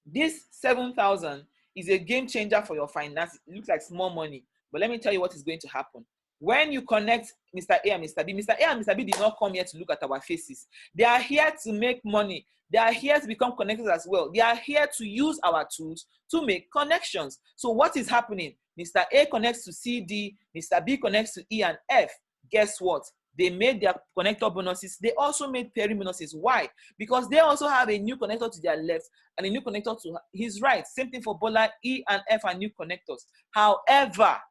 this 7,000 is a game changer for your finances. It looks like small money, but let me tell you what is going to happen. When you connect Mr. A and Mr. B, Mr. A and Mr. B did not come here to look at our faces. They are here to make money. They are here to become connected as well. They are here to use our tools to make connections. So what is happening? Mr. A connects to C, D, Mr. B connects to E and F. Guess what? They made their connector bonuses. They also made pairing bonuses. Why? Because they also have a new connector to their left and a new connector to his right. Same thing for Bola. E and F are new connectors. However,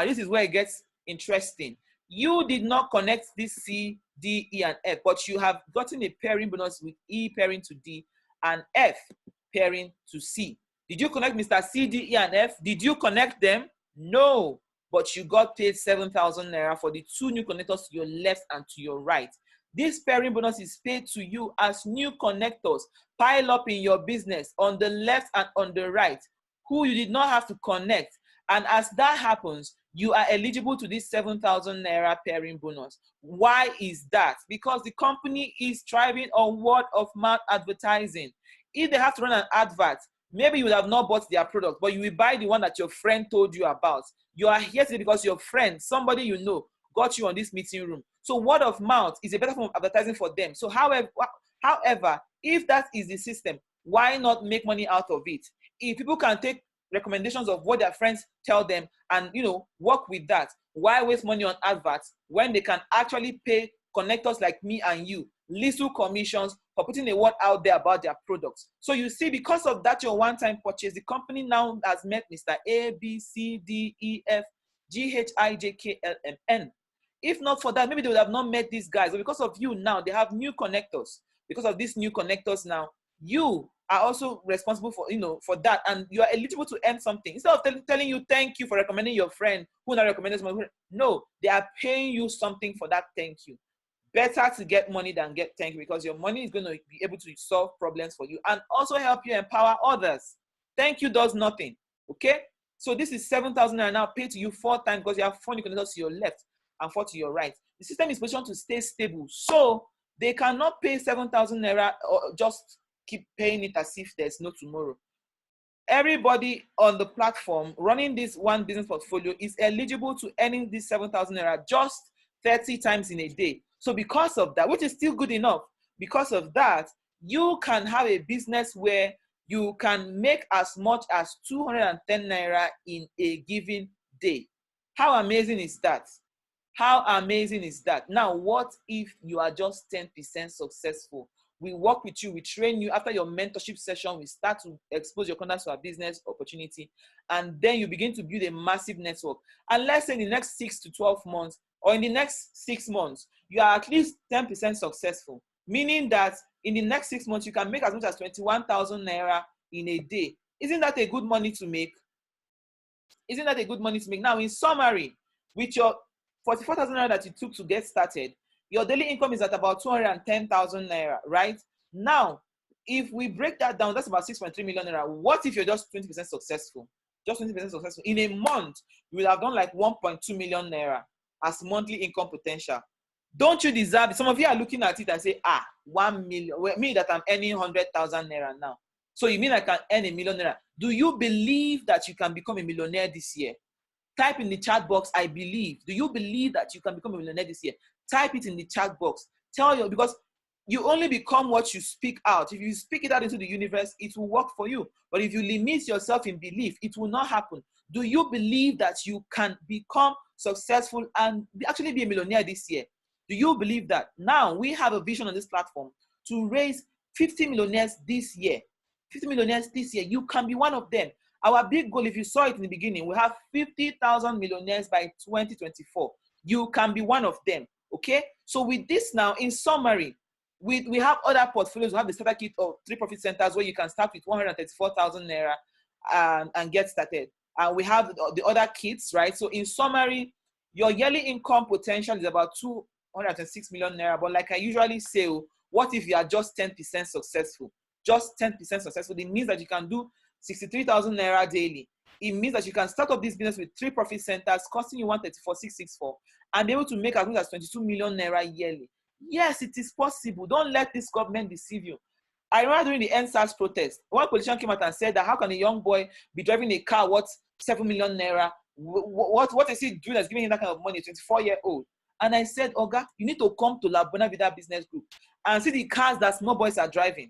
this is where it gets interesting. You did not connect this C, D, E, and F, but you have gotten a pairing bonus with E pairing to D and F pairing to C. Did you connect Mr. C, D, E, and F? Did you connect them? No, but you got paid 7,000 naira for the 2 new connectors to your left and to your right. This pairing bonus is paid to you as new connectors pile up in your business on the left and on the right, who you did not have to connect. And as that happens, you are eligible to this 7,000 naira pairing bonus. Why is that? Because the company is thriving on word of mouth advertising. If they have to run an advert, maybe you would have not bought their product, but you will buy the one that your friend told you about. You are here today because your friend, somebody you know, got you on this meeting room. So word of mouth is a better form of advertising for them. So however, if that is the system, why not make money out of it? If people can take recommendations of what their friends tell them and work with that, why waste money on adverts when they can actually pay connectors like me and you little commissions for putting a word out there about their products? So you see, because of that, your one-time purchase, the company now has met Mr. A, B, C, D, E, F, G, H, I, J, K, L, M, N. If not for that, maybe they would have not met these guys. But because of you now, they have new connectors. Because of these new connectors now, you are also responsible for, for that, and you are eligible to earn something. Instead of telling you thank you for recommending your friend who now recommended someone, no, they are paying you something for that thank you. Better to get money than get thank you, because your money is going to be able to solve problems for you and also help you empower others. Thank you does nothing. Okay, so this is 7,000 naira now paid to you 4 times, because you have funny connectors to your left and 4 to your right. The system is positioned to stay stable, so they cannot pay 7,000 naira or just keep paying it as if there's no tomorrow. Everybody on the platform running this one business portfolio is eligible to earning this 7,000 naira just 30 times in a day. So because of that, which is still good enough, because of that, you can have a business where you can make as much as 210 naira in a given day. How amazing is that? How amazing is that? Now, what if you are just 10% successful? We work with you, we train you. After your mentorship session, we start to expose your contacts to our business opportunity, and then you begin to build a massive network. And let's say in the next 6 to 12 months, or in the next 6 months, you are at least 10% successful, meaning that in the next 6 months, you can make as much as 21,000 naira in a day. Isn't that a good money to make? Isn't that a good money to make? Now, in summary, with your 44,000 naira that you took to get started, your daily income is at about 210,000 naira, right? Now, if we break that down, that's about 6.3 million naira. What if you're just 20% successful? Just 20% successful. In a month, you will have done like 1.2 million naira as monthly income potential. Don't you deserve it? Some of you are looking at it and say, 1 million. Well, me that I'm earning 100,000 naira now. So you mean I can earn a million naira? Do you believe that you can become a millionaire this year? Type in the chat box, I believe. Do you believe that you can become a millionaire this year? Type it in the chat box. Tell you, because you only become what you speak out. If you speak it out into the universe, it will work for you. But if you limit yourself in belief, it will not happen. Do you believe that you can become successful and actually be a millionaire this year? Do you believe that? Now, we have a vision on this platform to raise 50 millionaires this year. 50 millionaires this year. You can be one of them. Our big goal, if you saw it in the beginning, we have 50,000 millionaires by 2024. You can be one of them, okay? So with this now, in summary, we have other portfolios. We have the starter kit of 3 profit centers where you can start with 134,000 naira and get started. And we have the other kits, right? So in summary, your yearly income potential is about 206 million naira. But like I usually say, what if you are just 10% successful? Just 10% successful. It means that you can do 63,000 naira daily. It means that you can start up this business with 3 profit centers costing you 134,664 and be able to make as much as 22 million naira yearly. Yes, it is possible. Don't let this government deceive you. I remember during the NSAS protest, one politician came out and said that how can a young boy be driving a car worth 7 million naira? What is he doing that's giving him that kind of money, 24-year-old? And I said, Oga, you need to come to BUENA VIDA Business Group and see the cars that small boys are driving.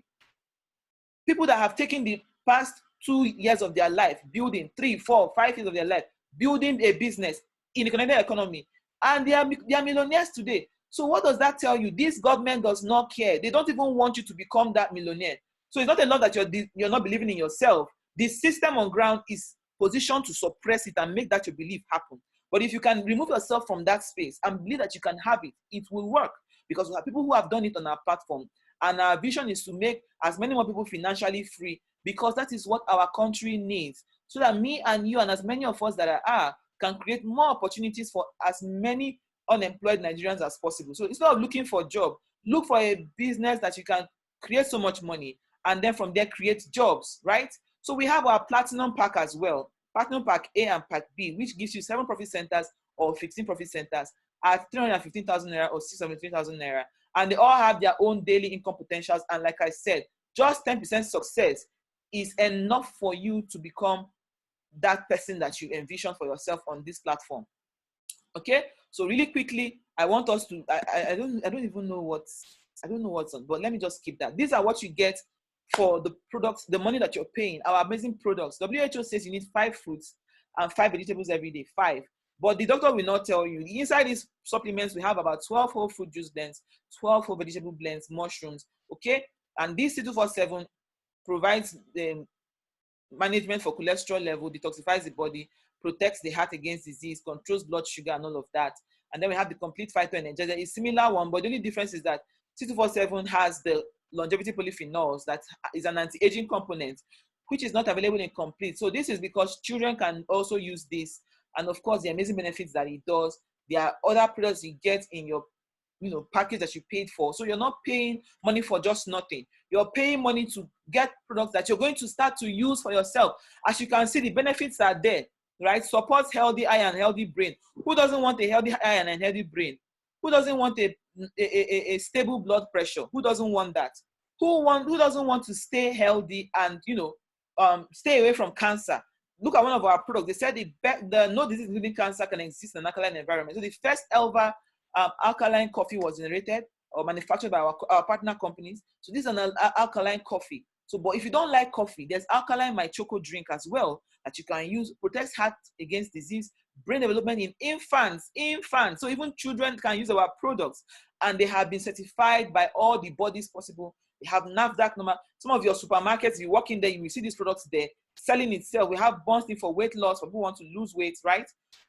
People that have taken the past 2 years of their life, building 3, 4, 5 years of their life, building a business in the connected economy, and they are millionaires today. So what does that tell you? This government does not care. They don't even want you to become that millionaire. So it's not enough that you're not believing in yourself. The system on ground is positioned to suppress it and make that your belief happen. But if you can remove yourself from that space and believe that you can have it, it will work. Because we have people who have done it on our platform. And our vision is to make as many more people financially free, because that is what our country needs. So that me and you and as many of us that are can create more opportunities for as many unemployed Nigerians as possible. So instead of looking for a job, look for a business that you can create so much money and then from there create jobs, right? So we have our platinum pack as well, platinum pack A and pack B, which gives you 7 profit centers or 15 profit centers at 315,000 naira or 673,000 naira. And they all have their own daily income potentials. And like I said, just 10% success is enough for you to become that person that you envision for yourself on this platform. Okay, so really quickly, I want us to, I don't even know what's on, but let me just keep that. These are what you get for the products, the money that you're paying, our amazing products. WHO says you need 5 fruits and 5 vegetables every day, 5. But the doctor will not tell you. Inside these supplements, we have about 12 whole fruit juice blends, 12 whole vegetable blends, mushrooms, okay? And this C247 provides the management for cholesterol level, detoxifies the body, protects the heart against disease, controls blood sugar and all of that. And then we have the complete phyto energizer. It's similar one, but the only difference is that C247 has the longevity polyphenols that is an anti-aging component, which is not available in complete. So this is because children can also use this. And of course, the amazing benefits that it does. There are other products you get in your package that you paid for. So you're not paying money for just nothing. You're paying money to get products that you're going to start to use for yourself. As you can see, the benefits are there, right? Supports healthy eye and healthy brain. Who doesn't want a healthy eye and a healthy brain? Who doesn't want a stable blood pressure? Who doesn't want that? Who doesn't want to stay healthy and stay away from cancer? Look at one of our products. They said the no disease including cancer can exist in an alkaline environment. So the first ever alkaline coffee was generated or manufactured by our partner companies. So this is an alkaline coffee. So, but if you don't like coffee, there's alkaline my choco drink as well that you can use. Protects heart against disease, brain development in infants. So even children can use our products, and they have been certified by all the bodies possible. They have NAFDAC number. Some of your supermarkets, you walk in there, you will see these products there selling itself. We have Bonstin for weight loss for people who want to lose weight, right?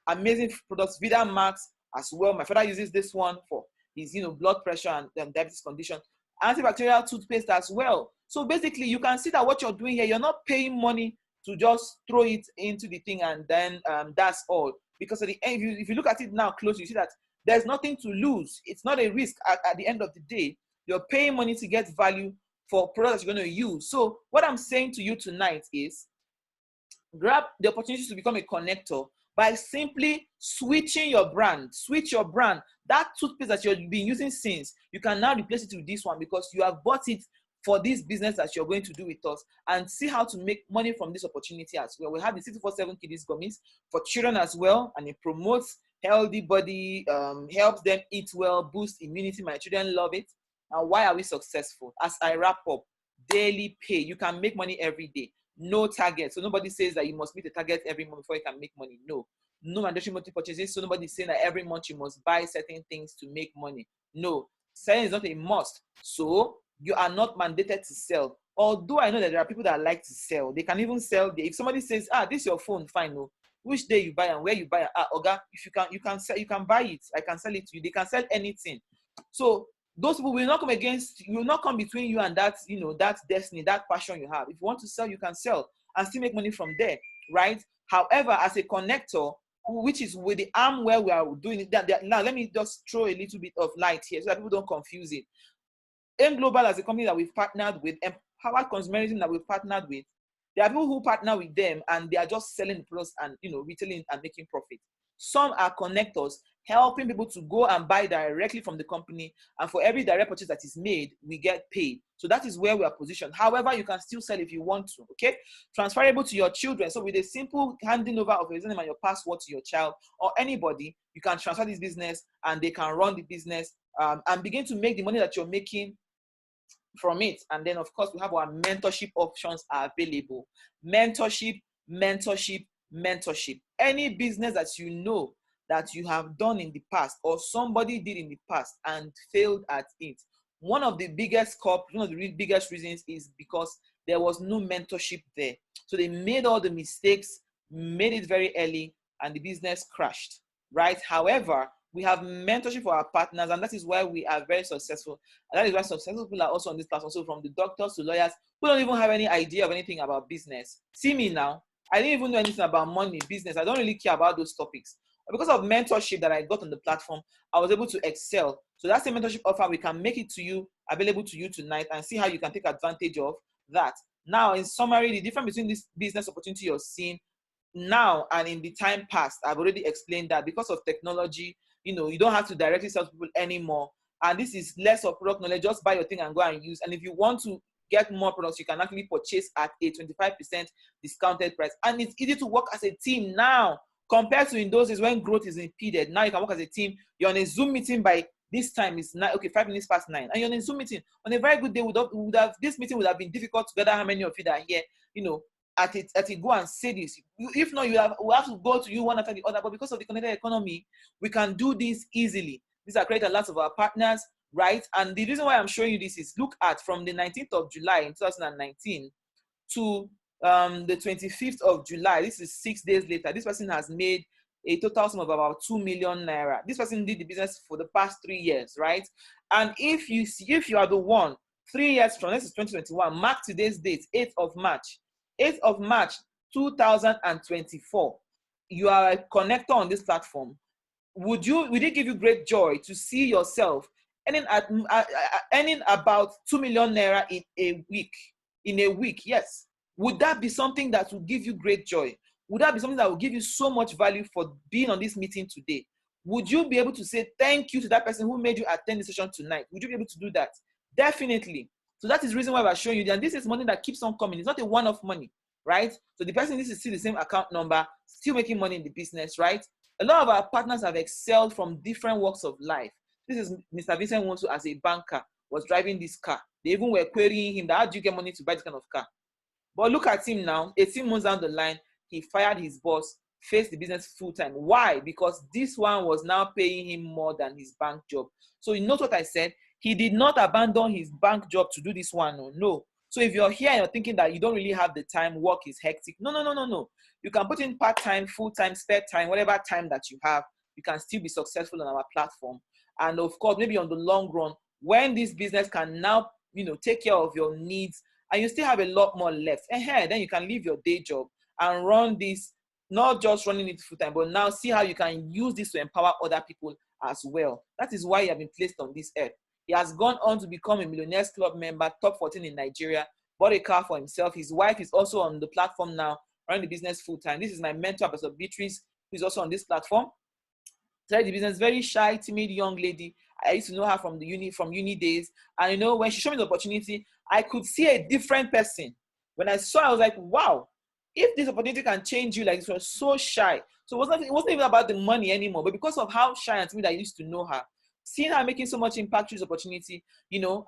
Amazing products. VIDA Max as well. My father uses this one for his blood pressure and diabetes condition. Antibacterial toothpaste as well. So basically, you can see that what you're doing here, you're not paying money to just throw it into the thing and then that's all. Because at the end, if you look at it now close, you see that there's nothing to lose. It's not a risk at the end of the day. You're paying money to get value for products you're going to use. So what I'm saying to you tonight is grab the opportunity to become a connector by simply switching your brand. Switch your brand. That toothpaste that you've been using since, you can now replace it with this one because you have bought it for this business that you're going to do with us, and see how to make money from this opportunity as well. We have the 647 Kiddies Gummies for children as well, and it promotes healthy body, helps them eat well, boosts immunity. My children love it. Now, why are we successful? As I wrap up, daily pay. You can make money every day. No target. So nobody says that you must meet a target every month before you can make money. No. No mandatory monthly purchases. So nobody's saying that every month you must buy certain things to make money. No. Selling is not a must. So you are not mandated to sell. Although I know that there are people that like to sell. They can even sell. If somebody says, this is your phone, fine. No. Which day you buy and where you buy. Oga, if you can sell, you can buy it. I can sell it to you. They can sell anything. So those people will not come against you, will not come between you and that, that destiny, that passion you have. If you want to sell, you can sell and still make money from there, right? However, as a connector, which is with the arm where we are doing it, now let me just throw a little bit of light here so that people don't confuse it. M Global as a company that we've partnered with, Empowered Consumerism that we've partnered with, there are people who partner with them and they are just selling the products and retailing and making profit. Some are connectors, helping people to go and buy directly from the company, and for every direct purchase that is made, we get paid. So that is where we are positioned. However, you can still sell if you want to, okay? Transferable to your children. So with a simple handing over of your username and your password to your child or anybody, you can transfer this business and they can run the business and begin to make the money that you're making from it. And then of course we have our mentorship options are available. Mentorship. Any business that you know that you have done in the past or somebody did in the past and failed at it, one of the biggest reasons is because there was no mentorship there. So they made all the mistakes, made it very early, and the business crashed, right? However, we have mentorship for our partners, and that is why we are very successful. And that is why successful people are also on this platform. So from the doctors to lawyers who don't even have any idea of anything about business. See me now. I didn't even know anything about money, business. I don't really care about those topics. But because of mentorship that I got on the platform, I was able to excel. So that's a mentorship offer. We can make it to you, available to you tonight, and see how you can take advantage of that. Now, in summary, the difference between this business opportunity you're seeing now and in the time past, I've already explained that because of technology, you don't have to directly sell to people anymore. And this is less of product knowledge. Just buy your thing and go and use. And if you want to get more products, you can actually purchase at a 25% discounted price. And it's easy to work as a team now compared to in those days when growth is impeded. Now you can work as a team. You're on a Zoom meeting by this time is 5 minutes past 9. And you're on a Zoom meeting. On a very good day, this meeting would have been difficult to gather how many of you that are here, at it go and say this. If not, we'll have to go to you one after the other. But because of the connected economy, we can do this easily. These are created lots of our partners, right? And the reason why I'm showing you this is look at from the 19th of July in 2019 to the 25th of July. This is 6 days later. This person has made a total sum of about 2 million naira. This person did the business for the past 3 years, right? And if you are the one 3 years from, this is 2021, mark today's date, 8th of March. 8th of March, 2024. You are a connector on this platform. Would it give you great joy to see yourself earning about 2 million naira in a week? In a week, yes. Would that be something that would give you great joy? Would that be something that will give you so much value for being on this meeting today? Would you be able to say thank you to that person who made you attend the session tonight? Would you be able to do that? Definitely. So that is the reason why we're showing you. And this is money that keeps on coming. It's not a one-off money, right? So the person needs to see the same account number, still making money in the business, right? A lot of our partners have excelled from different walks of life. This is Mr. Vincent Wonsu as a banker, was driving this car. They even were querying him that how do you get money to buy this kind of car? But look at him now, 18 months down the line, he fired his boss, faced the business full time. Why? Because this one was now paying him more than his bank job. So you know what I said? He did not abandon his bank job to do this one. No. So if you're here and you're thinking that you don't really have the time, work is hectic. No. You can put in part-time, full-time, spare time, whatever time that you have, you can still be successful on our platform. And of course, maybe on the long run, when this business can now, take care of your needs and you still have a lot more left, then you can leave your day job and run this, not just running it full time, but now see how you can use this to empower other people as well. That is why you have been placed on this earth. He has gone on to become a Millionaires Club member, top 14 in Nigeria, bought a car for himself. His wife is also on the platform now, running the business full time. This is my mentor, Pastor Beatrice, who is also on this platform. Started the business, very shy, timid young lady. I used to know her from uni days. And when she showed me the opportunity, I could see a different person. When I saw her, I was like, wow, if this opportunity can change you, like this, was so shy. So it wasn't even about the money anymore, but because of how shy and timid I used to know her, seeing her making so much impact through this opportunity,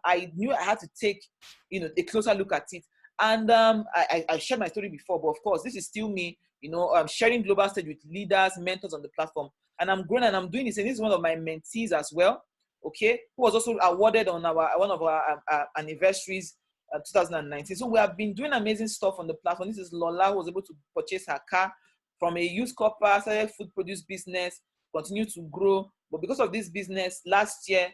I knew I had to take, a closer look at it. And I shared my story before, but of course, this is still me, I'm sharing global stage with leaders, mentors on the platform. And I'm growing and I'm doing this. And this is one of my mentees as well, okay, who was also awarded on one of our anniversaries, 2019. So we have been doing amazing stuff on the platform. This is Lola, who was able to purchase her car from a used copper, started food produce business, continue to grow. But because of this business, last year,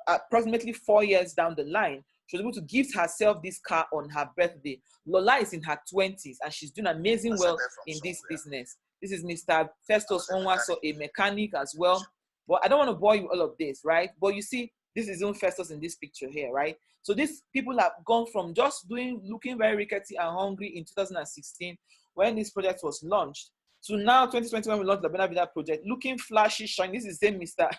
approximately 4 years down the line, she was able to gift herself this car on her birthday. Lola is in her 20s and she's doing amazing well in this business. This is Mr. Festus Onwaso, a mechanic as well. But I don't want to bore you all of this, right? But you see, this is Festus in this picture here, right? So these people have gone from just looking very rickety and hungry in 2016 when this project was launched, to now 2020 when we launched the VIDA project, looking flashy, shiny. This is the same Mr.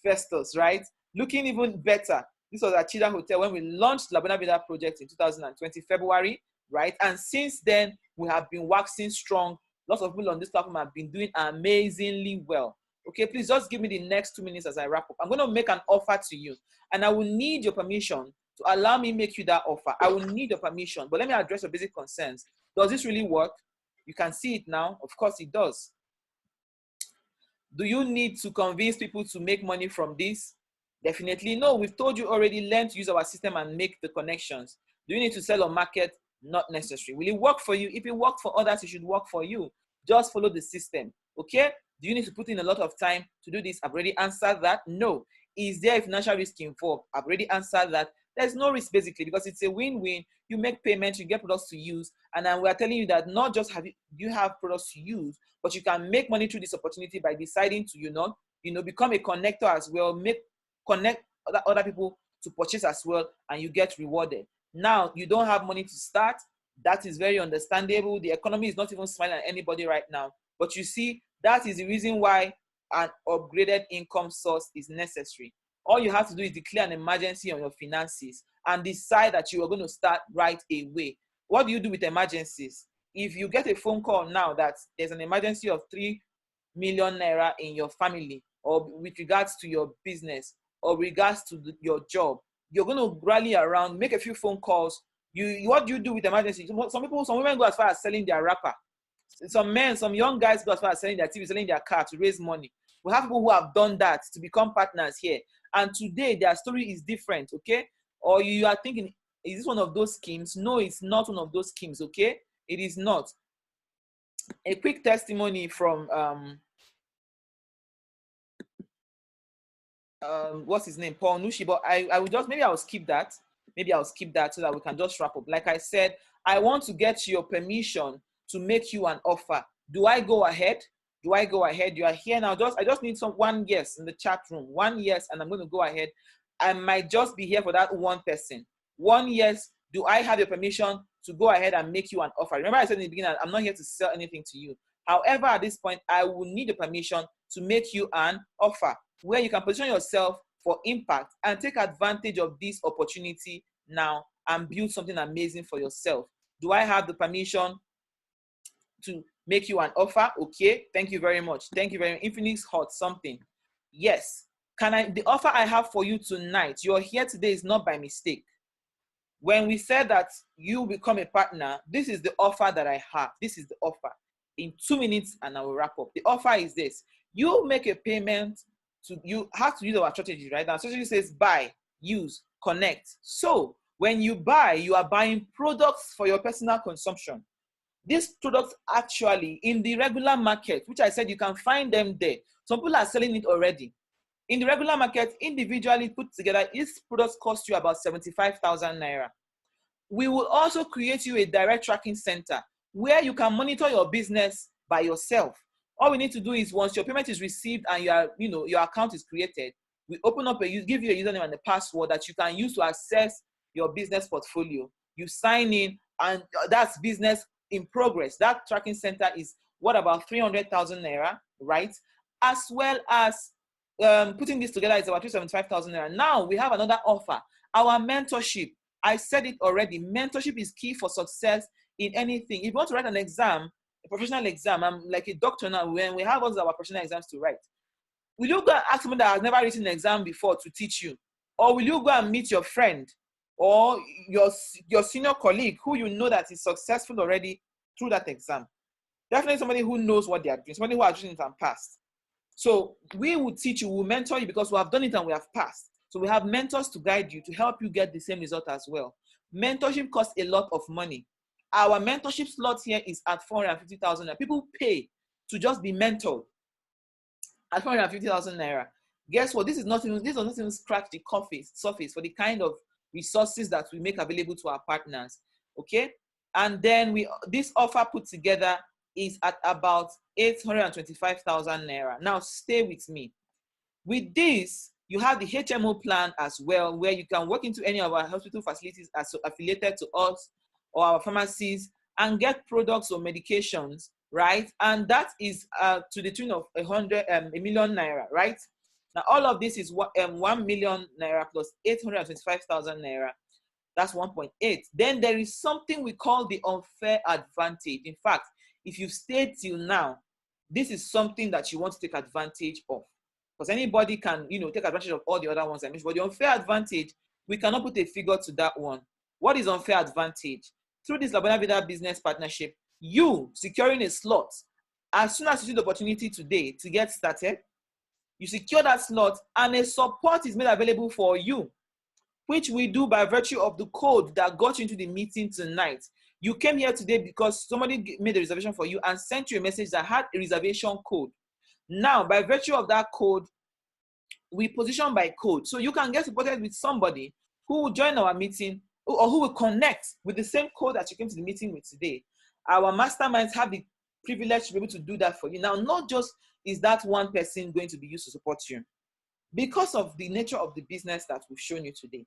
Festus, right? Looking even better. This was at Chida Hotel when we launched the VIDA project in 2020, February, right? And since then, we have been waxing strong. Lots of people on this platform have been doing amazingly well. Okay, please just give me the next 2 minutes as I wrap up. I'm going to make an offer to you, and I will need your permission to allow me make you that offer. I will need your permission, but let me address your basic concerns. Does this really work? You can see it now. Of course it does. Do you need to convince people to make money from this? Definitely no. We've told you already, learn to use our system and make the connections. Do you need to sell or market? Not necessary. Will it work for you? If it worked for others, it should work for you. Just follow the system, okay? Do you need to put in a lot of time to do this? I've already answered that. No. Is there a financial risk involved? I've already answered that. There's no risk basically because it's a win-win. You make payments, you get products to use, and then we're telling you that not just you have products to use, but you can make money through this opportunity by deciding to, become a connector as well, connect other people to purchase as well, and you get rewarded. Now, you don't have money to start. That is very understandable. The economy is not even smiling at anybody right now. But you see, that is the reason why an upgraded income source is necessary. All you have to do is declare an emergency on your finances and decide that you are going to start right away. What do you do with emergencies? If you get a phone call now that there's an emergency of 3 million naira in your family, or with regards to your business, or regards to your job, you're going to rally around, make a few phone calls. What do you do with emergency? Some women go as far as selling their wrapper. Some young guys go as far as selling their TV, selling their car to raise money. We have people who have done that to become partners here. And today, their story is different, okay? Or you are thinking, is this one of those schemes? No, it's not one of those schemes, okay? It is not. A quick testimony from, what's his name? Paul Nushi, but maybe I'll skip that. maybe I'll skip that so that we can just wrap up. Like I said, I want to get your permission to make you an offer. Do I go ahead? Do I go ahead? You are here now. I just need one yes in the chat room. One yes, and I'm going to go ahead. I might just be here for that one person. One yes. Do I have your permission to go ahead and make you an offer? Remember I said in the beginning, I'm not here to sell anything to you. However, at this point, I will need the permission to make you an offer where you can position yourself for impact and take advantage of this opportunity now and build something amazing for yourself. Do I have the permission to make you an offer? Okay, thank you very much. Thank you very much. Infinix Hot something. Yes. The offer I have for you tonight, you're here today is not by mistake. When we said that you become a partner, this is the offer that I have. This is the offer. In 2 minutes, and I will wrap up. The offer is this. You make a payment you have to use our strategy, right? Our strategy says buy, use, connect. So when you buy, you are buying products for your personal consumption. These products actually in the regular market, which I said you can find them there. Some people are selling it already. In the regular market, individually put together, these products cost you about 75,000 naira. We will also create you a direct tracking center where you can monitor your business by yourself. All we need to do is once your payment is received and your account is created, we open up give you a username and a password that you can use to access your business portfolio. You sign in, and that's business in progress. That tracking center is what, about 300,000 naira, right? As well as putting this together is about 275,000 naira. Now we have another offer, our mentorship. I said it already. Mentorship is key for success in anything. If you want to write an exam, a professional exam, I'm like a doctor now, when we have all our professional exams to write, will you go and ask someone that has never written an exam before to teach you? Or will you go and meet your friend or your senior colleague who you know that is successful already through that exam? Definitely somebody who knows what they are doing, somebody who has written it and passed. So we will teach you, we'll mentor you because we have done it and we have passed. So we have mentors to guide you, to help you get the same result as well. Mentorship costs a lot of money. Our mentorship slot here is at 450,000 naira. People pay to just be mentored at 450,000 naira. Guess what? This does not even scratch the surface for the kind of resources that we make available to our partners. Okay? And then this offer put together is at about 825,000 naira. Now stay with me. With this, you have the HMO plan as well, where you can walk into any of our hospital facilities affiliated to us or our pharmacies and get products or medications, right? And that is to the tune of a million naira, right? Now, all of this is 1 million naira plus 825,000 naira. That's 1.8. Then there is something we call the unfair advantage. In fact, if you've stayed till now, this is something that you want to take advantage of. Because anybody can, take advantage of all the other ones I mentioned. But the unfair advantage, we cannot put a figure to that one. What is unfair advantage? Through this VIDA business partnership, you securing a slot, as soon as you see the opportunity today to get started, you secure that slot and a support is made available for you, which we do by virtue of the code that got you into the meeting tonight. You came here today because somebody made a reservation for you and sent you a message that had a reservation code. Now, by virtue of that code, we position by code. So you can get supported with somebody who will join our meeting or who will connect with the same code that you came to the meeting with today. Our masterminds have the privilege to be able to do that for you. Now, not just is that one person going to be used to support you. Because of the nature of the business that we've shown you today,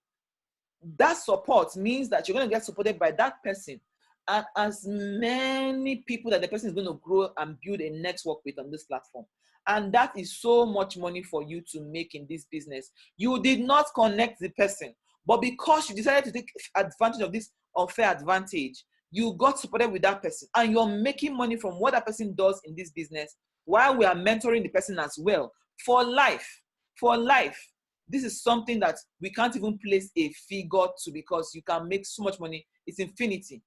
that support means that you're going to get supported by that person and as many people that the person is going to grow and build a network with on this platform. And that is so much money for you to make in this business. You did not connect the person, but because you decided to take advantage of this unfair advantage, you got supported with that person and you're making money from what that person does in this business while we are mentoring the person as well for life. For life. This is something that we can't even place a figure to because you can make so much money. It's infinity.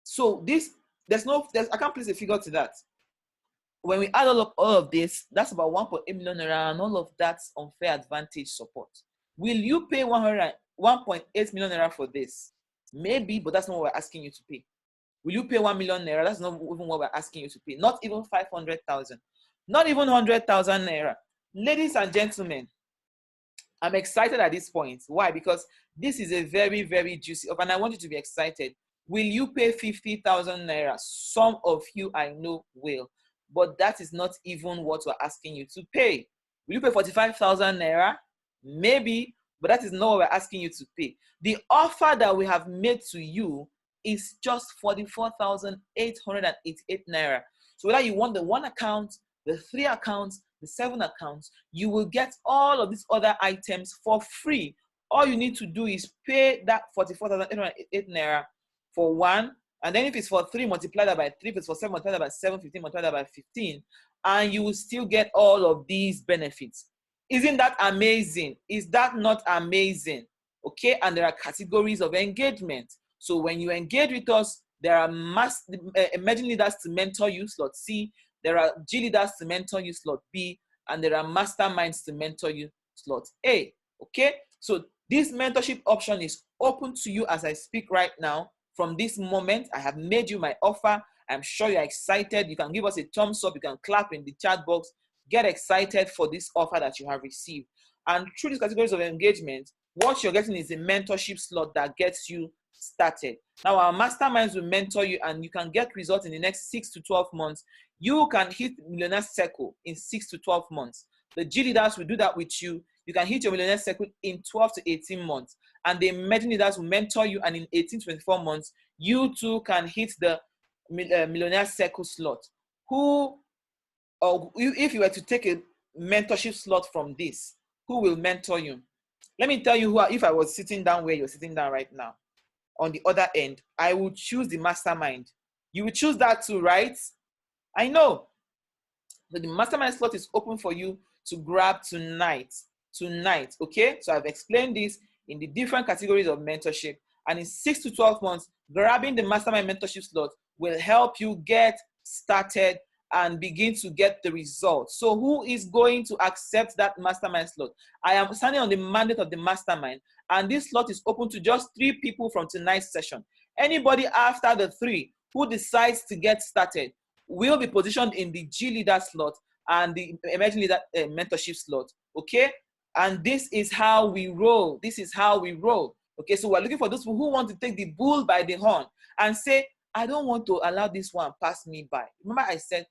So I can't place a figure to that. When we add all of this, that's about 1.8 million naira and all of that's unfair advantage support. Will you pay 1.8 million naira for this? Maybe, but that's not what we're asking you to pay. Will you pay 1 million naira? That's not even what we're asking you to pay. Not even 500,000. Not even 100,000 naira. Ladies and gentlemen, I'm excited at this point. Why? Because This is a very, very juicy offer, and I want you to be excited. Will you pay 50,000 naira? Some of you I know will, but that is not even what we're asking you to pay. Will you pay 45,000 naira? Maybe, but that is not what we're asking you to pay. The offer that we have made to you is just 44,888 naira. So whether you want the 1 account, the 3 accounts, the 7 accounts, you will get all of these other items for free. All you need to do is pay that 44,888 naira for 1, and then if it's for 3, multiply that by 3. If it's for 7, multiply that by 7, 15, multiply that by 15, and you will still get all of these benefits. Isn't that amazing? Is that not amazing? Okay, and there are categories of engagement. So when you engage with us, there are emerging leaders to mentor you, slot C. There are G leaders to mentor you, slot B. And there are masterminds to mentor you, slot A. Okay, so this mentorship option is open to you as I speak right now. From this moment, I have made you my offer. I'm sure you're excited. You can give us a thumbs up. You can clap in the chat box. Get excited for this offer that you have received. And through these categories of engagement, what you're getting is a mentorship slot that gets you started. Now, our masterminds will mentor you, and you can get results in the next 6 to 12 months. You can hit Millionaire Circle in 6 to 12 months. The G leaders will do that with you. You can hit your Millionaire Circle in 12 to 18 months. And the emerging leaders will mentor you, and in 18 to 24 months, you too can hit the Millionaire Circle slot. If you were to take a mentorship slot from this, who will mentor you? Let me tell you if I was sitting down where you're sitting down right now, on the other end, I would choose the mastermind. You would choose that too, right? I know. So the mastermind slot is open for you to grab tonight, okay? So I've explained this in the different categories of mentorship, and in 6 to 12 months, grabbing the mastermind mentorship slot will help you get started and begin to get the results. So who is going to accept that mastermind slot? I am standing on the mandate of the mastermind, and this slot is open to just 3 people from tonight's session. Anybody after the 3 who decides to get started will be positioned in the G leader slot and the emerging leader mentorship slot, okay? And this is how we roll. This is how we roll. Okay, so we're looking for those people who want to take the bull by the horn and say, I don't want to allow this one pass me by. Remember I said,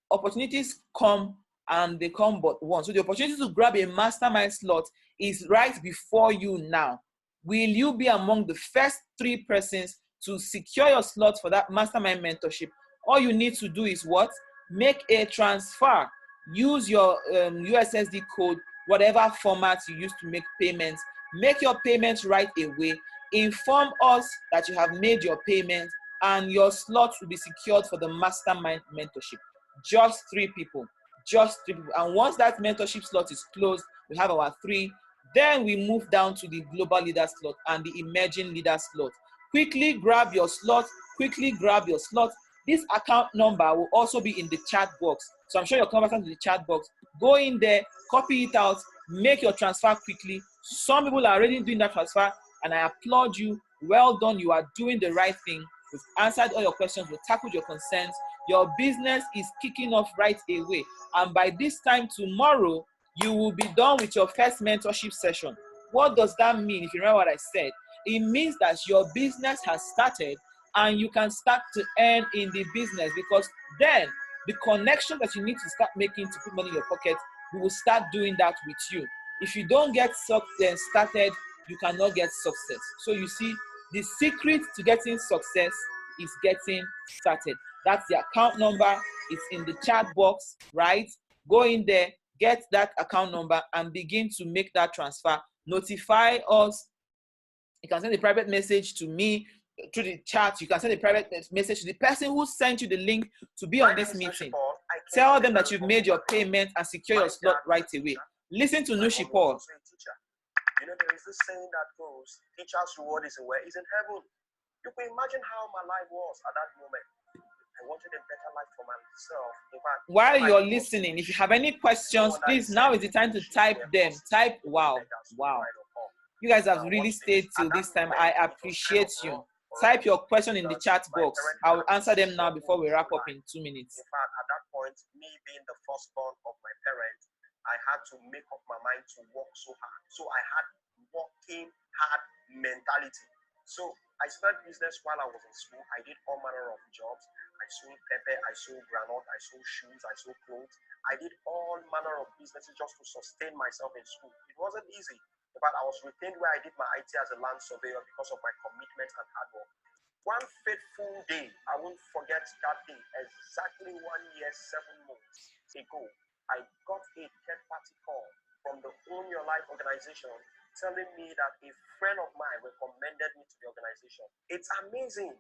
opportunities come and they come but once. So the opportunity to grab a mastermind slot is right before you now. Will you be among the first 3 persons to secure your slot for that mastermind mentorship? All you need to do is what? Make a transfer. Use your USSD code, whatever format you use to make payments. Make your payments right away. Inform us that you have made your payment, and your slot will be secured for the mastermind mentorship. Just 3 people. Just 3 people. And once that mentorship slot is closed, we have our 3. Then we move down to the global leader slot and the emerging leader slot. Quickly grab your slot. Quickly grab your slot. This account number will also be in the chat box. So I'm sure you're conversant to the chat box. Go in there, copy it out, make your transfer quickly. Some people are already doing that transfer, and I applaud you. Well done. You are doing the right thing. We've answered all your questions. We've tackled your concerns. Your business is kicking off right away. And by this time tomorrow, you will be done with your first mentorship session. What does that mean? If you remember what I said, it means that your business has started, and you can start to earn in the business, because then the connection that you need to start making to put money in your pocket, we will start doing that with you. If you don't get started, you cannot get success. So you see, the secret to getting success is getting started. That's the account number. It's in the chat box, right? Go in there, get that account number, and begin to make that transfer. Notify us. You can send a private message to me through the chat. You can send a private message to the person who sent you the link to be on this meeting. Tell them that you've made your payment and secure your slot right away. Listen to Nushi Paul. You know, there is this saying that goes, teacher's reward is in heaven. You can imagine how my life was at that moment. I wanted a better life for myself. In fact, while you're listening, if you have any questions, please, now is the time to type them. Type wow. You guys have really stayed till this time. I appreciate you. Type your question in the chat box. I will answer them now before we wrap up in 2 minutes. In fact, at that point, me being the firstborn of my parents, I had to make up my mind to work so hard. So I had working hard mentality. So I started business while I was in school. I did all manner of jobs. I sold pepper, I sold granite, I sold shoes, I sold clothes. I did all manner of businesses just to sustain myself in school. It wasn't easy, but I was retained where I did my IT as a land surveyor because of my commitment and hard work. One fateful day, I won't forget that day, exactly 1 year, 7 months ago, I got a third-party call from the Own Your Life organization telling me that a friend of mine recommended me to the organization. It's amazing.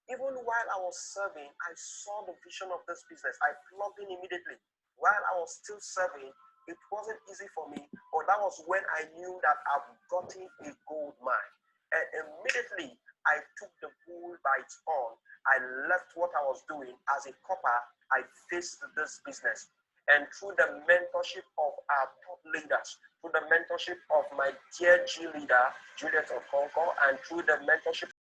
Even while I was serving, I saw the vision of this business. I plugged in immediately. While I was still serving, it wasn't easy for me, but that was when I knew that I've gotten a gold mine. And immediately, I took the bull by its horn. I left what I was doing as a copper. I faced this business. And through the mentorship of our top leaders, through the mentorship of my dear G leader, Juliet Okonkwo, and through the mentorship